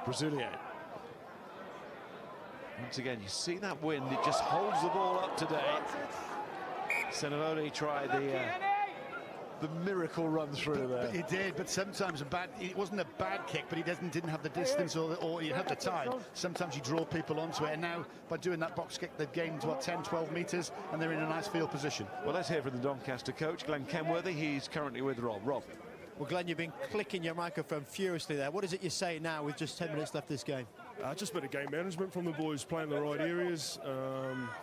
Brasilier. Once again, you see that wind, it just holds the ball up today. Senevoli tried the miracle run through there. But he did, but sometimes it wasn't a bad kick, but he didn't have the distance or he had the time. Sometimes you draw people onto it, and now by doing that box kick, they've gained, what, 10, 12 metres, and they're in a nice field position. Well, let's hear from the Doncaster coach, Glenn Kenworthy. He's currently with Rob. Rob. Well, Glenn, you've been clicking your microphone furiously there. What is it you're saying now with just 10 minutes left this game? Just a bit of game management from the boys, playing the right areas,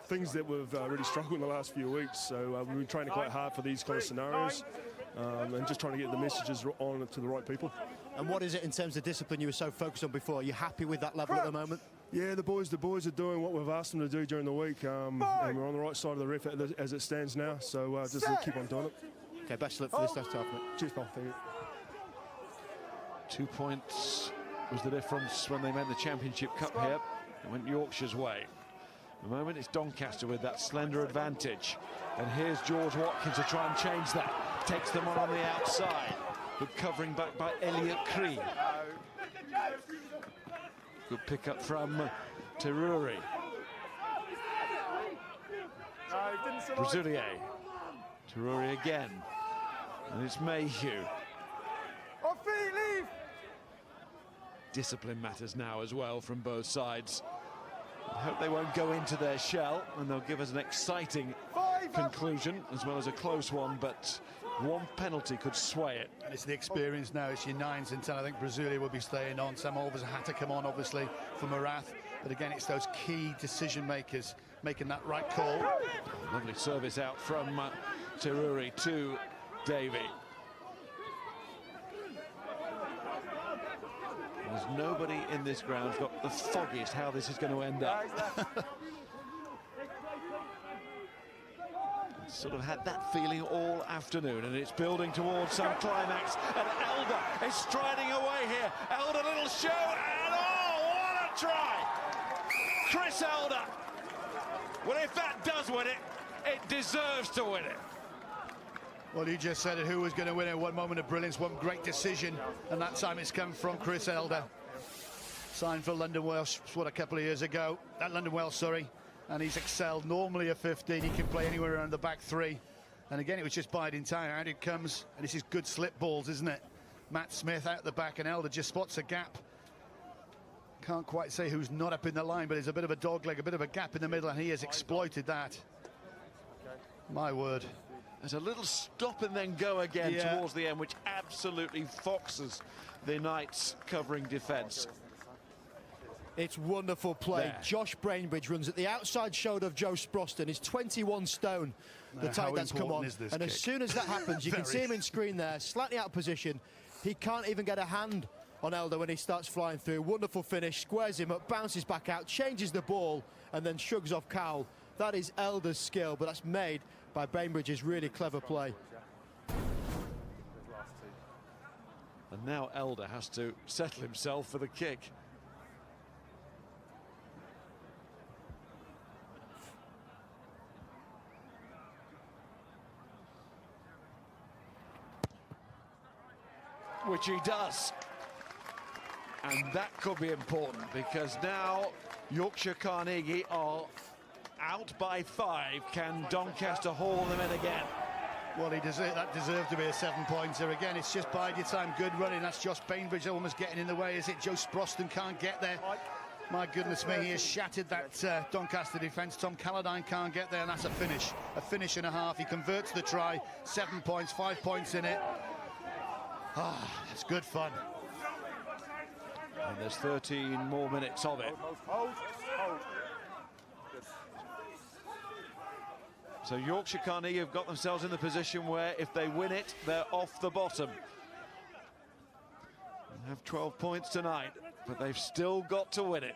things that we've really struggled in the last few weeks. So we've been training quite hard for these kind of scenarios, and just trying to get the messages on to the right people. And what is it in terms of discipline you were so focused on before? Are you happy with that level at the moment? Yeah, the boys are doing what we've asked them to do during the week, and we're on the right side of the ref as it stands now. So just keep on doing it. Okay, best of luck for this last half, mate. Cheers, pal. Thank you. 2 points was the difference when they made the Championship Cup here. It went Yorkshire's way. At the moment, it's Doncaster with that slender advantage. And here's George Watkins to try and change that. Takes them on the outside. Good covering back by Elliot Greene. Good pick up from Teruri. Brazilier. Teruri again. And it's Mayhew. Discipline matters now as well from both sides. I hope they won't go into their shell, and they'll give us an exciting conclusion as well as a close one, but one penalty could sway it. And it's the experience now. It's your 9s and 10. I think Brasilia will be staying on. Sam Olvers had to come on, obviously, for Marath. But again, it's those key decision makers making that right call. Lovely service out from Teruri to Davey. There's nobody in this ground who's got the foggiest how this is going to end up. Sort of had that feeling all afternoon, and it's building towards some climax. And Elder is striding away here. Elder, little show, and oh, what a try! Chris Elder. Well, if that does win it, it deserves to win it. Well, you just said it, who was going to win it. One moment of brilliance, one great decision, and that time it's come from Chris Elder. Signed for London Welsh, what, a couple of years ago. London Welsh, sorry. And he's excelled. Normally a 15, he can play anywhere around the back three. And again, it was just biding time. Out it comes, and this is good slip balls, isn't it? Matt Smith out the back, and Elder just spots a gap. Can't quite say who's not up in the line, but there's a bit of a dog leg, a bit of a gap in the middle, and he has exploited that. My word. There's a little stop and then go again towards the end, which absolutely foxes the Knights' covering defence. It's wonderful play. There. Josh Bainbridge runs at the outside shoulder of Joe Sproston. He's 21 stone, the tight that's come on. And as soon as that happens, you can see him in screen there, slightly out of position. He can't even get a hand on Elder when he starts flying through. Wonderful finish, squares him up, bounces back out, changes the ball, and then shrugs off Cowell. That is Elder's skill, but that's made by Bainbridge's really clever play. And now Elder has to settle himself for the kick. Which he does. And that could be important, because now Yorkshire Carnegie are out by 5. Can Doncaster haul them in again? Well, that deserved to be a 7-pointer. Again, it's just bide your time. Good running. That's Josh Bainbridge almost getting in the way. Is it Joe Sproston can't get there? My goodness me, he has shattered that Doncaster defence. Tom Calladine can't get there, and that's a finish. A finish and a half. He converts the try. 7 points, 5 points in it. Ah, it's good fun. And there's 13 more minutes of it. So Yorkshire Carnegie have got themselves in the position where if they win it, they're off the bottom. They have 12 points tonight, but they've still got to win it.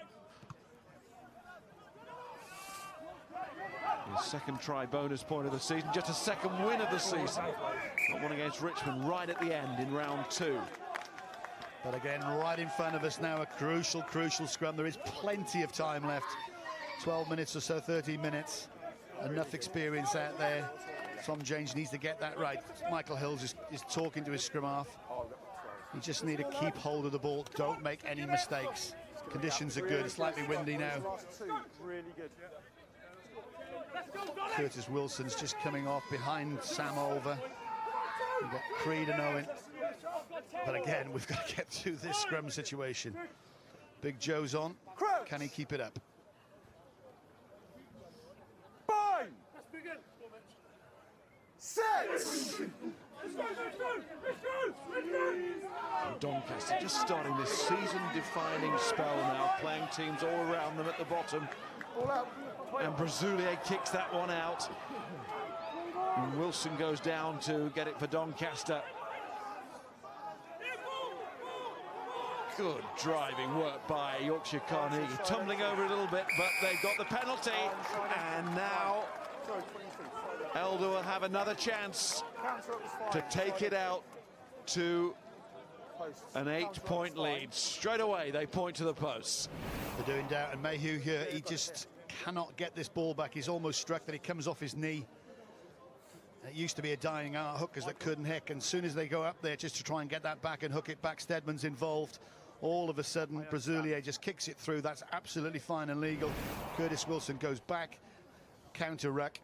His second try bonus point of the season, just a second win of the season. Got one against Richmond right at the end in round 2. But again, right in front of us now, a crucial scrum. There is plenty of time left. 12 minutes or so, 13 minutes. Enough experience out there. Tom James needs to get that right. Michael Hills is talking to his scrum half. You just need to keep hold of the ball. Don't make any mistakes. Conditions are good. It's slightly windy now. Really good. Curtis Wilson's just coming off behind Sam Olver. We've got Creed and Owen. But again, we've got to get through this scrum situation. Big Joe's on. Can he keep it up? Set! And Doncaster just starting this season-defining spell now, playing teams all around them at the bottom. And Brazulier kicks that one out. And Wilson goes down to get it for Doncaster. Good driving work by Yorkshire Carnegie, tumbling over a little bit, but they've got the penalty, and now Elder will have another chance to take it out to an 8-point lead. Straight away, they point to the posts. They're doing doubt, and Mayhew here, he just cannot get this ball back. He's almost struck that. He comes off his knee. It used to be a dying art, hookers that couldn't hook, and as soon as they go up there just to try and get that back and hook it back, Steadman's involved. All of a sudden, Brazulier just kicks it through. That's absolutely fine and legal. Curtis Wilson goes back, counter ruck,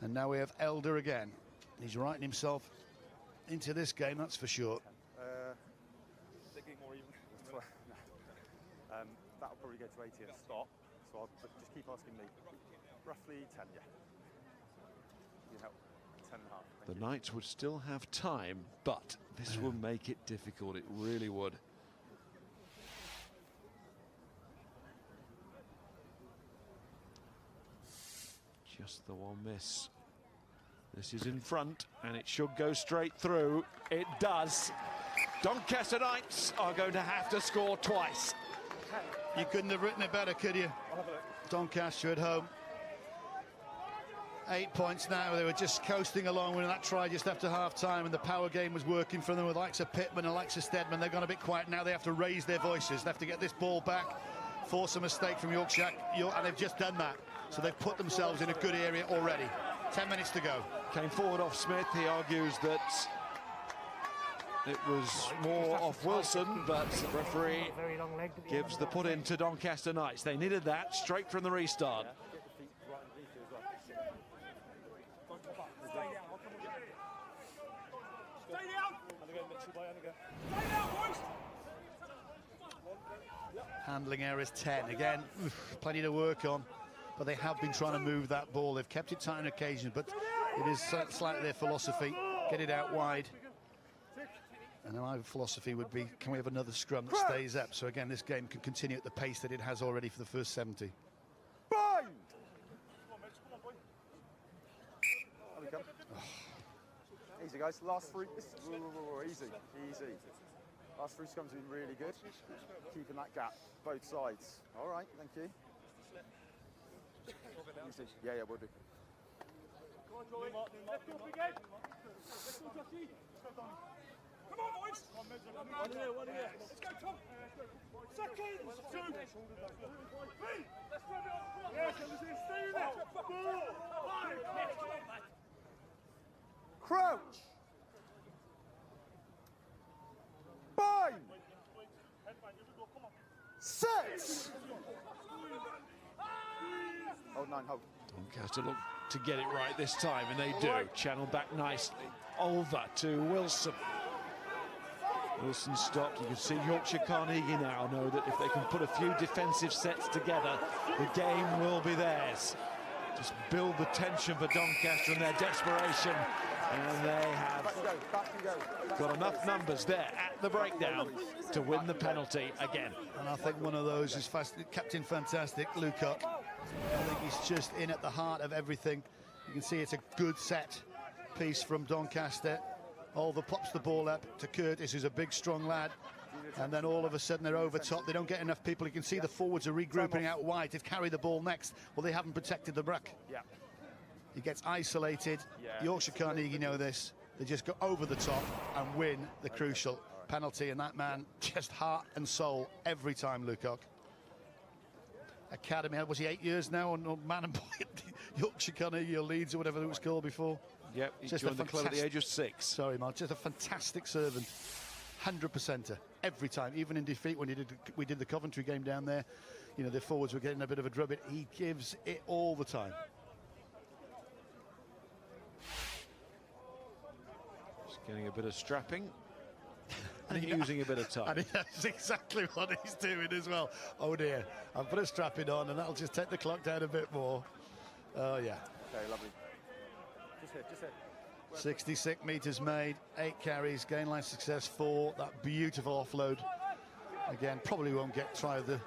and now we have Elder again. He's writing himself into this game, that's for sure. That'll probably go to 80 at stop, so I'll just keep asking me. Roughly 10, yeah. You help. 10 and a half. The Knights would still have time, but this would make it difficult. It really would. Just the one miss. This is in front, and it should go straight through. It does. Doncaster Knights are going to have to score twice. You couldn't have written it better, could you? Doncaster at home. 8 points now. They were just coasting along with that try just after half-time, and the power game was working for them with the likes of Pittman and the likes of Steadman. They've gone a bit quiet now. They have to raise their voices. They have to get this ball back, force a mistake from Yorkshire, and they've just done that. So they've put themselves in a good area already. 10 minutes to go. Came forward off Smith. He argues that it was more off Wilson, but the referee gives the put in to Doncaster Knights. They needed that straight from the restart. Handling errors 10 again. Plenty to work on, but they have been trying to move that ball. They've kept it tight on occasion, but it is slightly their philosophy. Get it out wide. And my philosophy would be, can we have another scrum that stays up? So again, this game can continue at the pace that it has already for the first 70. Bind! Easy, guys. Last three. Easy, easy. Last three scrums have been really good. Keeping that gap, both sides. All right, thank you. Easy. Yeah, we'll do. Come on, boys! One here. Let's go, Tom! Seconds! 2! 3! Let's grab it on! Yeah, stay there! 4! 5! Crouch! Bind! Set! Hold 9, hold. Doncaster look to get it right this time, and they do. Channel back nicely. Over to Wilson. Wilson stopped. You can see Yorkshire Carnegie now know that if they can put a few defensive sets together, the game will be theirs. Just build the tension for Doncaster and their desperation. And they have got enough numbers there at the breakdown to win the penalty again. And I think one of those is Captain Fantastic, Lucock. I think he's just in at the heart of everything. You can see it's a good set piece from Doncaster. Oliver pops the ball up to Curtis, who's a big, strong lad. And then all of a sudden they're over top. They don't get enough people. You can see the forwards are regrouping out wide to carry the ball next. Well, they haven't protected the ruck. Yeah. He gets isolated. Yeah. Yorkshire Carnegie know this. They just go over the top and win the crucial penalty. And that man, just heart and soul every time, Lucock. Academy, was he 8 years now on man and boy at Yorkshire Carnegie or Leeds or whatever it was called before? Yep, he joined the club at the age of 6. Sorry, Mark, just a fantastic servant. 100%er every time, even in defeat when we did the Coventry game down there. You know, the forwards were getting a bit of a drubbing. He gives it all the time. Just getting a bit of strapping. And using a bit of time. And that's exactly what he's doing as well. Oh dear, I've put a strapping on and that'll just take the clock down a bit more. Oh yeah. Okay, lovely. Just here. 66 metres made, 8 carries, gain line success 4. That beautiful offload. Again, probably won't get try of the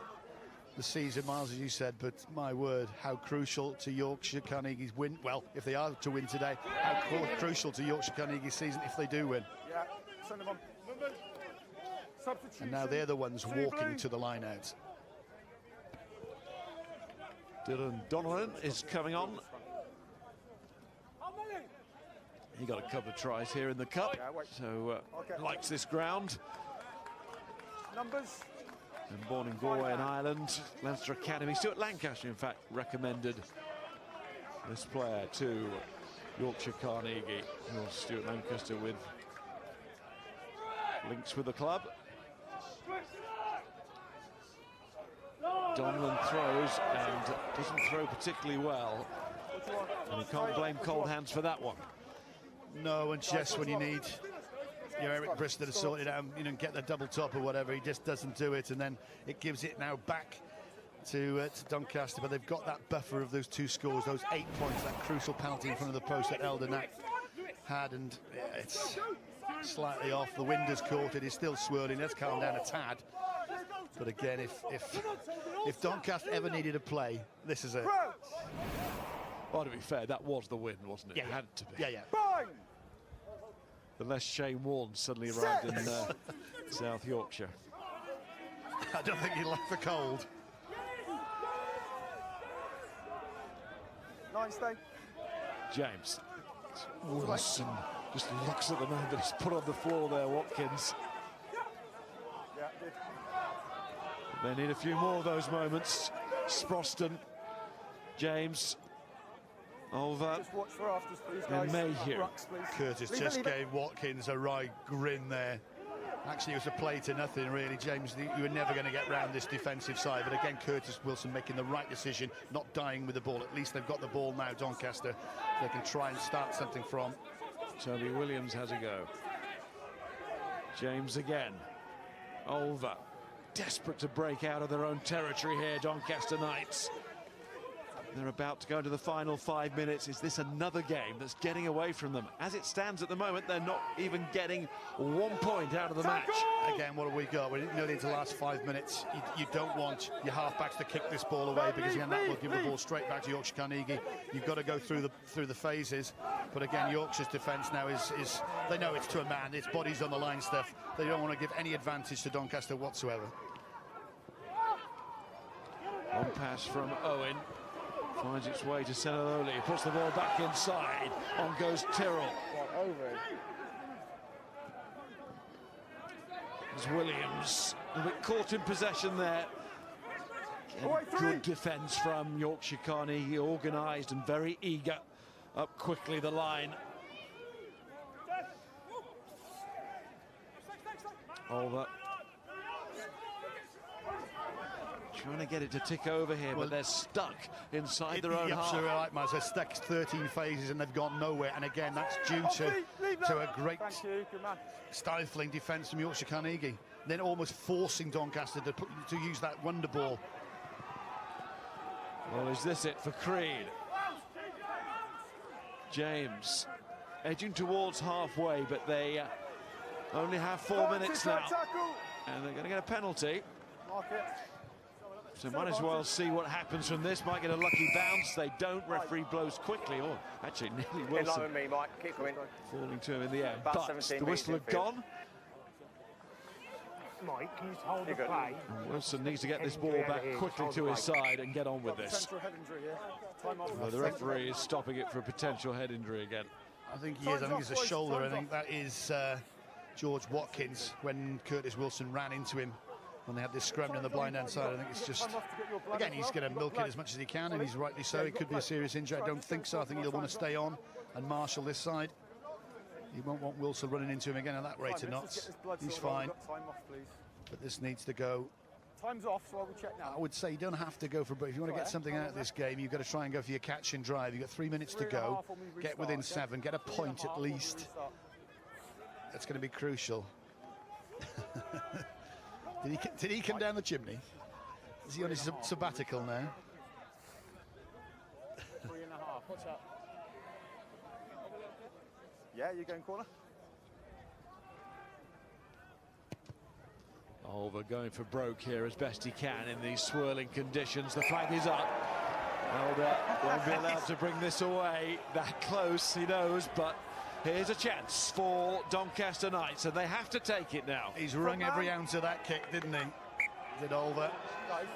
season, Miles, as you said, but my word, how crucial to Yorkshire Carnegie's win. Well, if they are to win today, how crucial to Yorkshire Carnegie's season if they do win. Yeah, send them on. And now they're the ones walking to the line out. Dylan Donovan is coming on. He got a couple of tries here in the cup, so likes this ground. Numbers. And born in Galway in Ireland, Leinster Academy. Stuart Lancaster, in fact, recommended this player to Yorkshire Carnegie. Well, Stuart Lancaster with links with the club. Donovan throws and doesn't throw particularly well. And you can't blame cold hands for that one. No, and just when you need your Eric Brister to sort it out, you know, get the double top or whatever, he just doesn't do it, and then it gives it now back to Doncaster. But they've got that buffer of those 2 scores, those 8 points, that crucial penalty in front of the post that Eldernack had, and yeah, it's slightly off. The wind has caught it. It's still swirling. Let's calm down a tad. But again, if Doncaster ever needed a play, this is it. Well, to be fair, that was the win, wasn't it? Yeah, it had to be. Yeah. Unless Shane Warne suddenly arrived in South Yorkshire. I don't think he left the cold. Nice day. James. Wilson just looks at the man that he's put on the floor there, Watkins. Yeah, good. They need a few more of those moments. Sproston, James, Olver, just watch for afters, please, guys. and Mayhew. Rucks, please. Curtis just gave Watkins a right grin there. Actually, it was a play to nothing, really, James. You were never going to get round this defensive side. But again, Curtis Wilson making the right decision, not dying with the ball. At least they've got the ball now, Doncaster. They can try and start something from. Toby Williams has a go. James again. Olver. Desperate to break out of their own territory here, Doncaster Knights. They're about to go into the final 5 minutes. Is this another game that's getting away from them? As it stands at the moment, they're not even getting 1 point out of the match. Again, what have we got? We're nearly into the last 5 minutes. You don't want your halfbacks to kick this ball away, because again, that will give the ball straight back to Yorkshire Carnegie. You've got to go through the phases. But again, Yorkshire's defence now is they know it's to a man. It's bodies on the line stuff. They don't want to give any advantage to Doncaster whatsoever. One pass from Owen. Finds its way to Senaloli. He puts the ball back inside. On goes Tyrrell. There's Williams. A bit caught in possession there. Good defence from Yorkshire Carnegie. Organised and very eager. Up quickly the line. Over. Trying to get it to tick over here, but they're stuck inside their own half. Absolutely right, Miles. They're stuck 13 phases and they've gone nowhere. And again, that's due to a great stifling defence from Yorkshire Carnegie. Then almost forcing Doncaster to use that wonder ball. Well, is this it for Greene? James edging towards halfway, but they only have 4 minutes now. And they're going to get a penalty. So might as well see what happens from this. Might get a lucky bounce. They don't. Referee blows quickly. Or actually, nearly Wilson. In line with me, Mike. Keep going. Falling to him in the end. About But 17 the whistle had gone. Mike, can you just hold the play? And Wilson needs to get this ball back quickly to his side and get on with this. Well, the referee is stopping it for a potential head injury again. I think he is. I think it's a shoulder. I think that is George Watkins when Curtis Wilson ran into him. When they had this scrum on the blind hand side. I think it's just, again, he's going to milk it as much as he can, and he's rightly so. It could be a serious injury. I don't think so. I think he'll want to stay on and marshal this side. He won't want Wilson running into him again at that rate of knots. He's fine. But this needs to go. Time's off, so I will check now. I would say you don't have to go for, but if you want to get something out of this game, you've got to try and go for your catch and drive. You've got 3 minutes to go. Get within 7. Get a point at least. That's going to be crucial. Did he come down the chimney? Is he on his sabbatical now? 3.5. What's up? Yeah, you going corner. Olver going for broke here as best he can in these swirling conditions. The flag is up. Elder won't be allowed to bring this away. That close, he knows, but here's a chance for Doncaster Knights, and they have to take it now. He's wrung every ounce of that kick, didn't he? Did Olver.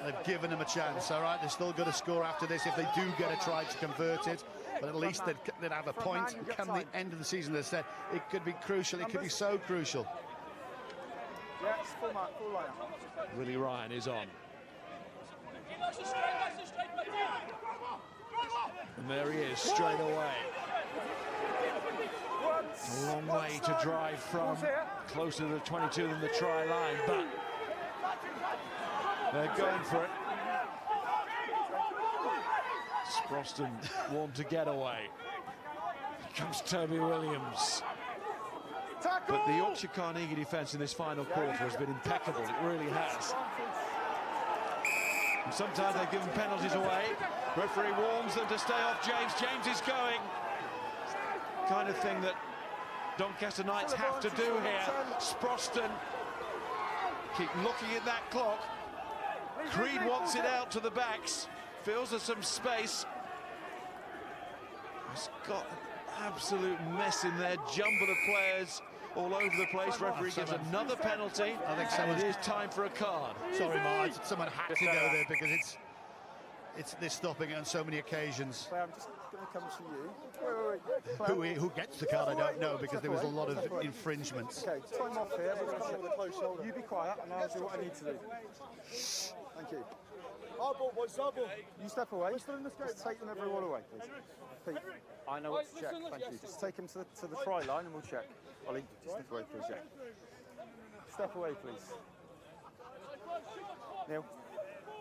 They've given him a chance. All right, they've still got to score after this if they do get a try to convert it. But at least they'd have a point. And come the end of the season, they said it could be crucial. It could be so crucial. Yeah, it's full line. Willie Ryan is on. And there he is, straight away. A long way to drive from, closer to the 22 than the try line, but they're going for it. Sproston warned to get away. Here comes Toby Williams. But the Yorkshire Carnegie defence in this final quarter has been impeccable. It really has. And sometimes they've given penalties away. Referee warns them to stay off James. James is going. Kind of thing that Doncaster Knights have to do here. Sproston keep looking at that clock. Greene wants it out to the backs. Feels there's some space. It's got an absolute mess in there. Jumble of players all over the place. Referee gives another penalty. I think it is time for a card. Sorry, Mark. Someone had to go there because they're stopping it on so many occasions. I'm just going to come to you. Who gets the card, I don't know, because there was a lot of infringements. Okay, time off here. We're going to check with a close shoulder. You be quiet, and I'll do what I need to do. Thank you. You step away. Just take them everyone away, please. Pete, I know what to check. Thank you. Just take them to the try line, and we'll check. Ollie, just step away, please. Yeah. Step away, please. Neil.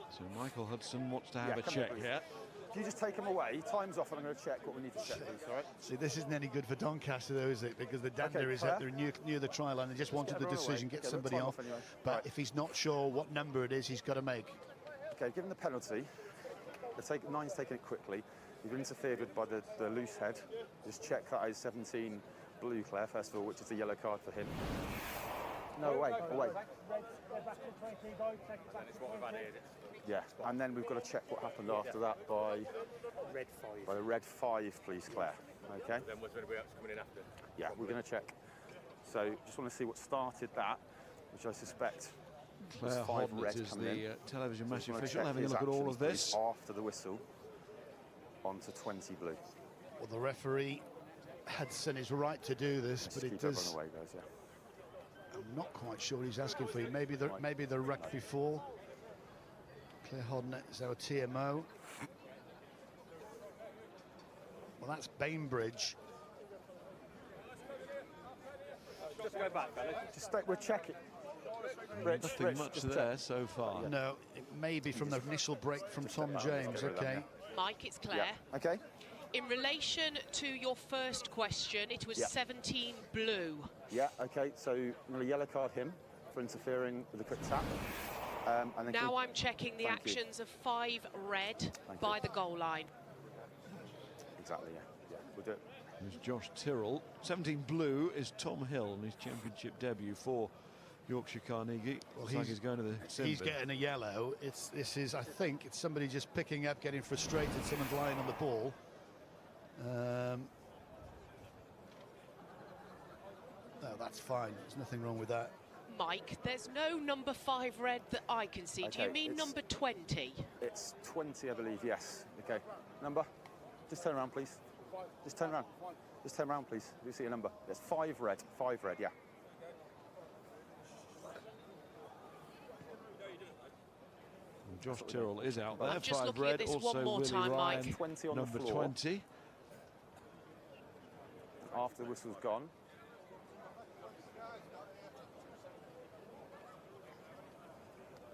So Michael Hudson wants to have a check here. If you just take them away, time's off, and I'm going to check what we need to check, please, all right? See, this isn't any good for Doncaster, though, is it? Because the dander is up there near the try line. They just wanted the decision, get somebody off. Anyway. But if he's not sure what number it is, he's got to make. Okay, given the penalty, Nine's taking it quickly. You've been interfered with by the loose head. Just check that is 17 blue, Claire, first of all, which is a yellow card for him. No, away. Yeah, and then we've got to check what happened after that by red 5. By the red 5, please, Claire. Okay. Then what's anybody else coming in after? Yeah, we're going to check. So just want to see what started that, which I suspect was 5 red coming in. The television match So official, having a look at all of this. After the whistle, onto 20 blue. Well, the referee Hudson is right to do this, but it does. Away, guys, yeah. I'm not quite sure he's asking for it. Maybe the ruck before. Claire Hodnett is our TMO. Well, that's Bainbridge. Just go back, fellas. Just stay, we're checking. Nothing much there so far. No, it may be from the initial break from Tom James. Okay. Mike, it's Claire. Yeah. Okay. In relation to your first question, it was 17 blue. Yeah, okay, so I'm going to yellow card him for interfering with a quick tap. And then now I'm checking the actions of 5 red by the goal line. Exactly, yeah. We'll do it. There's Josh Tyrrell. 17 blue is Tom Hill in his championship debut for Yorkshire Carnegie. Well, he's going to the sin He's bin. getting a yellow. This is, I think, it's somebody just picking up, getting frustrated. Someone's lying on the ball. No, that's fine. There's nothing wrong with that. Mike, there's no number 5 red that I can see. Do you mean number 20? It's 20, I believe, yes. Okay. Number? Just turn around, please. Just turn around. Just turn around, please. You see a number. There's 5 red. 5 red, yeah. Josh Tyrrell is out there. I'm just 5 looking red. at this Also one more Willie time, Ryan, Mike. 20 on number the floor. 20. After the whistle's gone.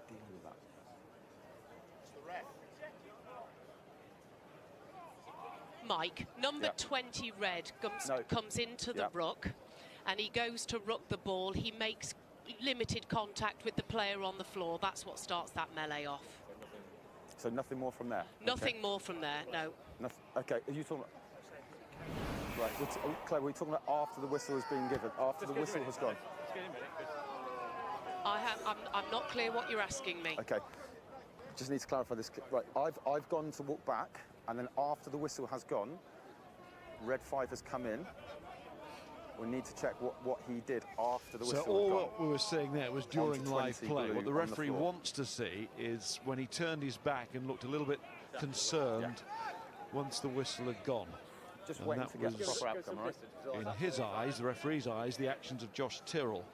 Dealing with that. Mike, number 20 red comes into the ruck, and he goes to ruck the ball. He makes limited contact with the player on the floor. That's what starts that melee off. So nothing more from there? Nothing more from there, no. Okay, are you talking about... Right, Claire, we're talking about after the whistle has been given, after the whistle has gone. I'm not clear what you're asking me. Okay, just need to clarify this. Right, I've gone to walk back, and then after the whistle has gone, red 5 has come in. We need to check what he did after the whistle. So all what we were saying there was during live play. What the referee floor. wants to see is when he turned his back and looked a little bit concerned once the whistle had gone. Just and waiting that to get the was, proper outcome, right? in his eyes, the referee's eyes, the actions of Josh Tyrrell.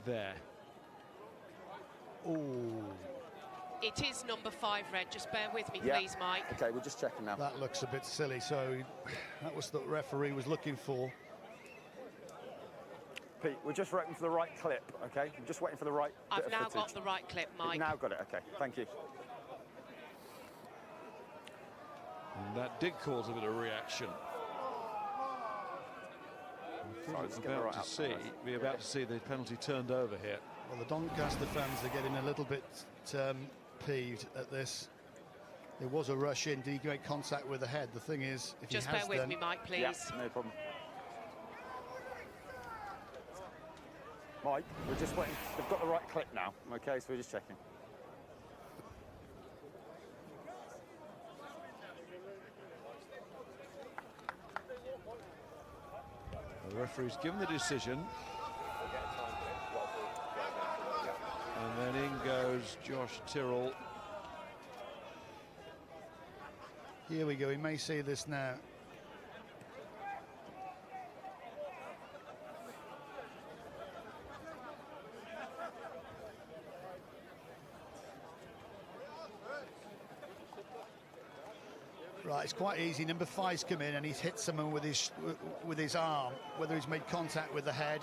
There. Oh. It is number 5 red. Just bear with me, Yeah. please, Mike. Okay, we're just checking now. That looks a bit silly. So that was the referee was looking for. Pete, we're just waiting for the right clip, okay? We're just waiting for the right bit I've of now footage. got the right clip, Mike. You've now got it, okay. Thank you. And that did cause a bit of reaction. We're about to see the penalty turned over here. Well, the Doncaster fans are getting a little bit peeved at this. There was a rush in. Did he make contact with the head? The thing is, if just he has bear with done, me, Mike, please. Yeah, no problem. Mike, we're just waiting. They've got the right clip now, okay? So we're just checking. The referee's given the decision. And then in goes Josh Tyrrell. Here we go. We may see this now. Right, it's quite easy. Number 5's come in and he's hit someone with his arm, whether he's made contact with the head.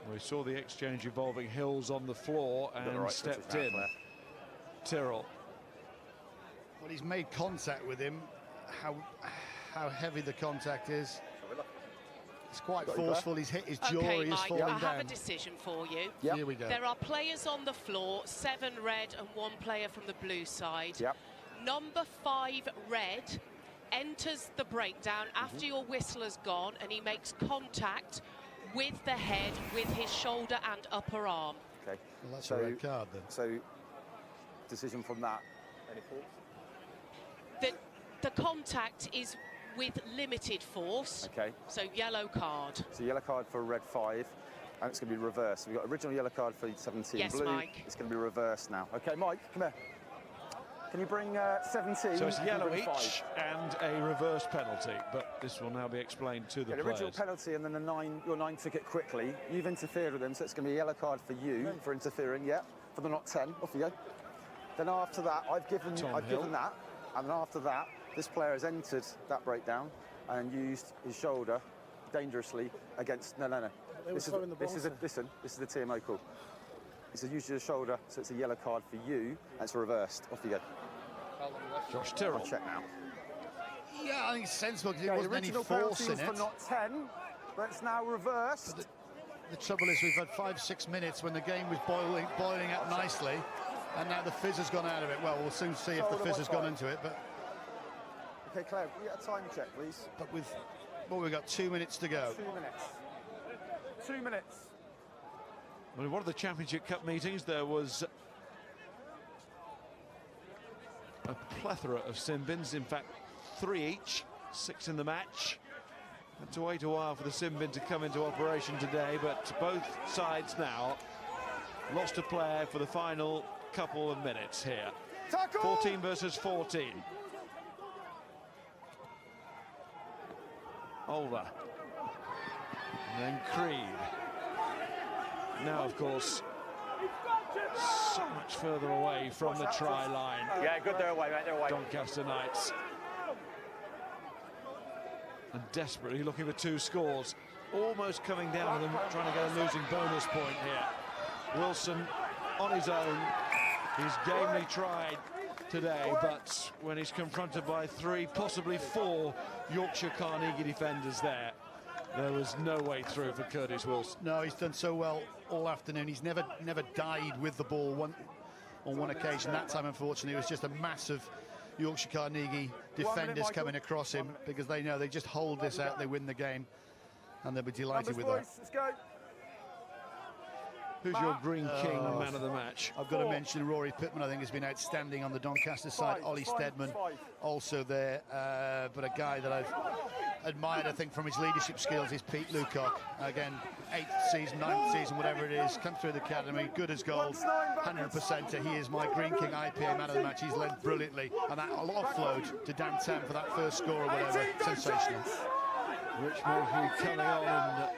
We saw the exchange involving Hills on the floor and right stepped now, in. Claire. Tyrrell. Well, he's made contact with him. How heavy the contact is. It's quite forceful. He's hit his jaw. Okay, He is Mike, falling I have down. a decision for you. Yep. Here we go. There are players on the floor, 7 red and 1 player from the blue side. Yep. Number 5 red enters the breakdown after your whistle has gone and he makes contact with the head, with his shoulder and upper arm. Okay. Well, that's a red card then. So, decision from that. Any thoughts? The contact is with limited force. Okay. So yellow card. So yellow card for red 5, and it's going to be reversed. So we've got original yellow card for 17 Yes, blue. Mike. It's going to be reversed now. Okay, Mike, come here. Can you bring 17? So it's yellow each 5? and a reverse penalty, but this will now be explained to the The original players. penalty and then your 9 took it quickly. You've interfered with him, so it's going to be a yellow card for you for interfering, yeah, for the not 10. Off you go. Then after that, I've given that, and then after that, this player has entered that breakdown and used his shoulder dangerously against. No. This is the TMO call. It's a use of the shoulder, so it's a yellow card for you, and it's reversed. Off you go. Josh Tyrrell. I'll check now. Yeah, I think it's sensible because Okay, there wasn't any original force penalty in was it. for not 10, but it's now reversed. The trouble is we've had 5-6 minutes when the game was boiling up nicely, and now the fizz has gone out of it. Well, we'll soon see if the fizz has gone into it. But okay, Claire, will you get a time check, please? But with we've got 2 minutes to go. 2 minutes. 2 minutes. Well, in one of the Championship Cup meetings, there was a plethora of sin bins. In fact, 3 each, 6 in the match. Had to wait a while for the sin bin to come into operation today, but both sides now lost a player for the final couple of minutes here. Tackle! 14 versus 14. Olver. And then Greene. Now, of course, so much further away from the try line. Yeah, good, they're away, mate, they're away. Doncaster Knights. And desperately looking for 2 scores. Almost coming down to them, trying to get a losing bonus point here. Wilson on his own. He's gamely tried today, but when he's confronted by 3, possibly 4 Yorkshire Carnegie defenders there, there was no way through for Curtis Wilson. No, he's done so well all afternoon. He's never died with the ball on one occasion. That time, unfortunately, it was just a massive Yorkshire Carnegie defenders coming across him, because they know they just hold this out, they win the game, and they'll be delighted with that. Let's go. Who's your Greene King man of the match? I've got to mention Rory Pittman. I think has been outstanding on the Doncaster side. Ollie Steadman also there, but a guy that I've admired, I think, from his leadership skills is Pete Lucock. Again, 8th season, 9th season, whatever it is, come through the academy, good as gold, 100%. He is my Greene King IPA man of the match. He's led brilliantly, and that offload to Dan Tam for that first score or whatever, sensational. Rich Mayhew coming on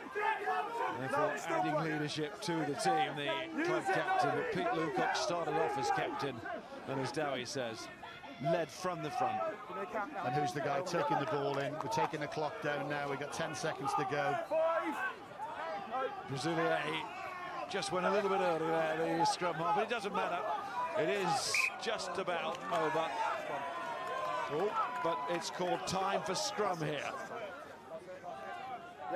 and therefore adding leadership to the team, the club captain. But Pete Lucock started off as captain, and as Dowie says, led from the front. And who's the guy taking the ball in? We're taking the clock down now. We've got 10 seconds to go. Brasilia just went a little bit early there, the scrum half, but it doesn't matter. It is just about over. Oh, but it's called time for scrum here.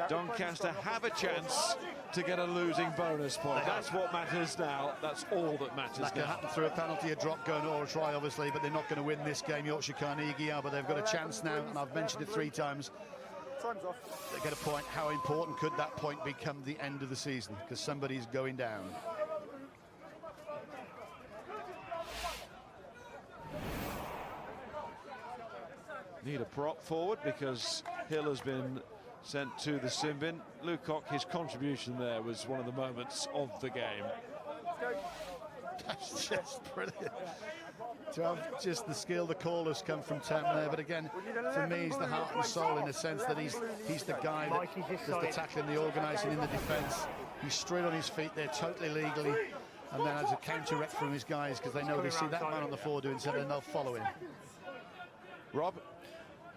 Doncaster have a chance to get a losing bonus point. That's what matters now. That's all that matters now. That can happen through a penalty, a drop goal, or a try, obviously, but they're not going to win this game. Yorkshire Carnegie are, but they've got a chance now, and I've mentioned it 3 times. Time's off. They get a point. How important could that point become the end of the season? Because somebody's going down. Need a prop forward because Hill has been sent to the sin bin. Lucock, his contribution there was one of the moments of the game. That's just brilliant. To have just the skill, the call has come from Tam there, but again, for me, he's the heart and soul in the sense that he's the guy that does the tackling, the organising in the defence. He's straight on his feet there, totally legally, and then has a counter-rep from his guys because they know they see that man on the floor doing something and they'll follow him. Rob?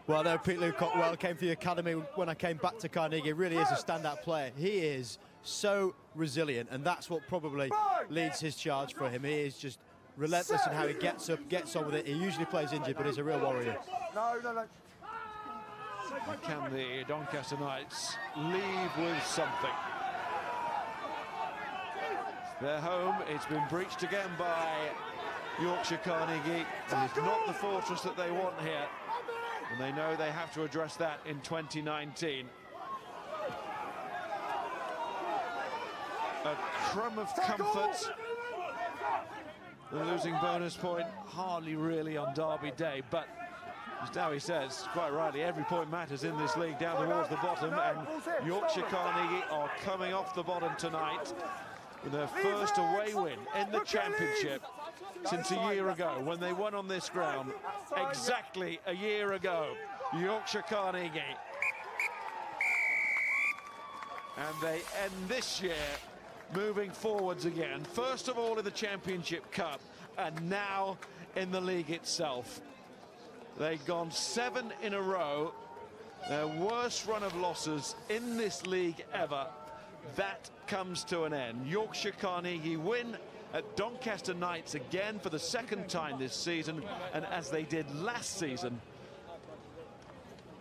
Well, no, Pete Lucock came for the academy when I came back to Carnegie. Really is a standout player. He is so resilient, and that's what probably leads his charge for him. He is just relentless in how he gets up, gets on with it. He usually plays injured, but he's a real warrior. No. Can the Doncaster Knights leave with something? They're home. It's been breached again by Yorkshire Carnegie. It is not the fortress that they want here, and they know they have to address that in 2019. A crumb of comfort. The losing bonus point hardly really on Derby Day, but as Dowie says, quite rightly, every point matters in this league down towards the bottom, and Yorkshire Carnegie are coming off the bottom tonight with their first away win in the championship since a year ago when they won on this ground. Exactly a year ago, Yorkshire Carnegie. And they end this year moving forwards again, first of all in the Championship Cup and now in the league itself. They've gone 7 in a row, their worst run of losses in this league ever. That comes to an end. Yorkshire Carnegie win at Doncaster Knights again for the 2nd time this season, and as they did last season,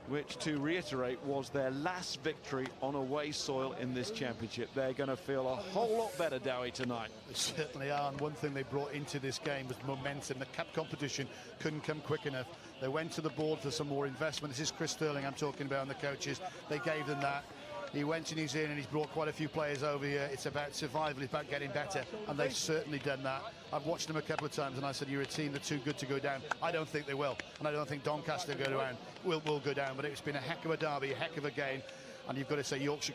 which, to reiterate, was their last victory on away soil in this championship. They're going to feel a whole lot better, Dowie, tonight. They certainly are, and one thing they brought into this game was momentum. The cup competition couldn't come quick enough. They went to the board for some more investment. This is Chris Sterling I'm talking about, and the coaches. They gave them that. He went and he's in, and he's brought quite a few players over here. It's about survival, it's about getting better, and they've certainly done that. I've watched them a couple of times, and I said, you're a team that's too good to go down. I don't think they will, and I don't think Doncaster will go down, but it's been a heck of a derby, a heck of a game, and you've got to say Yorkshire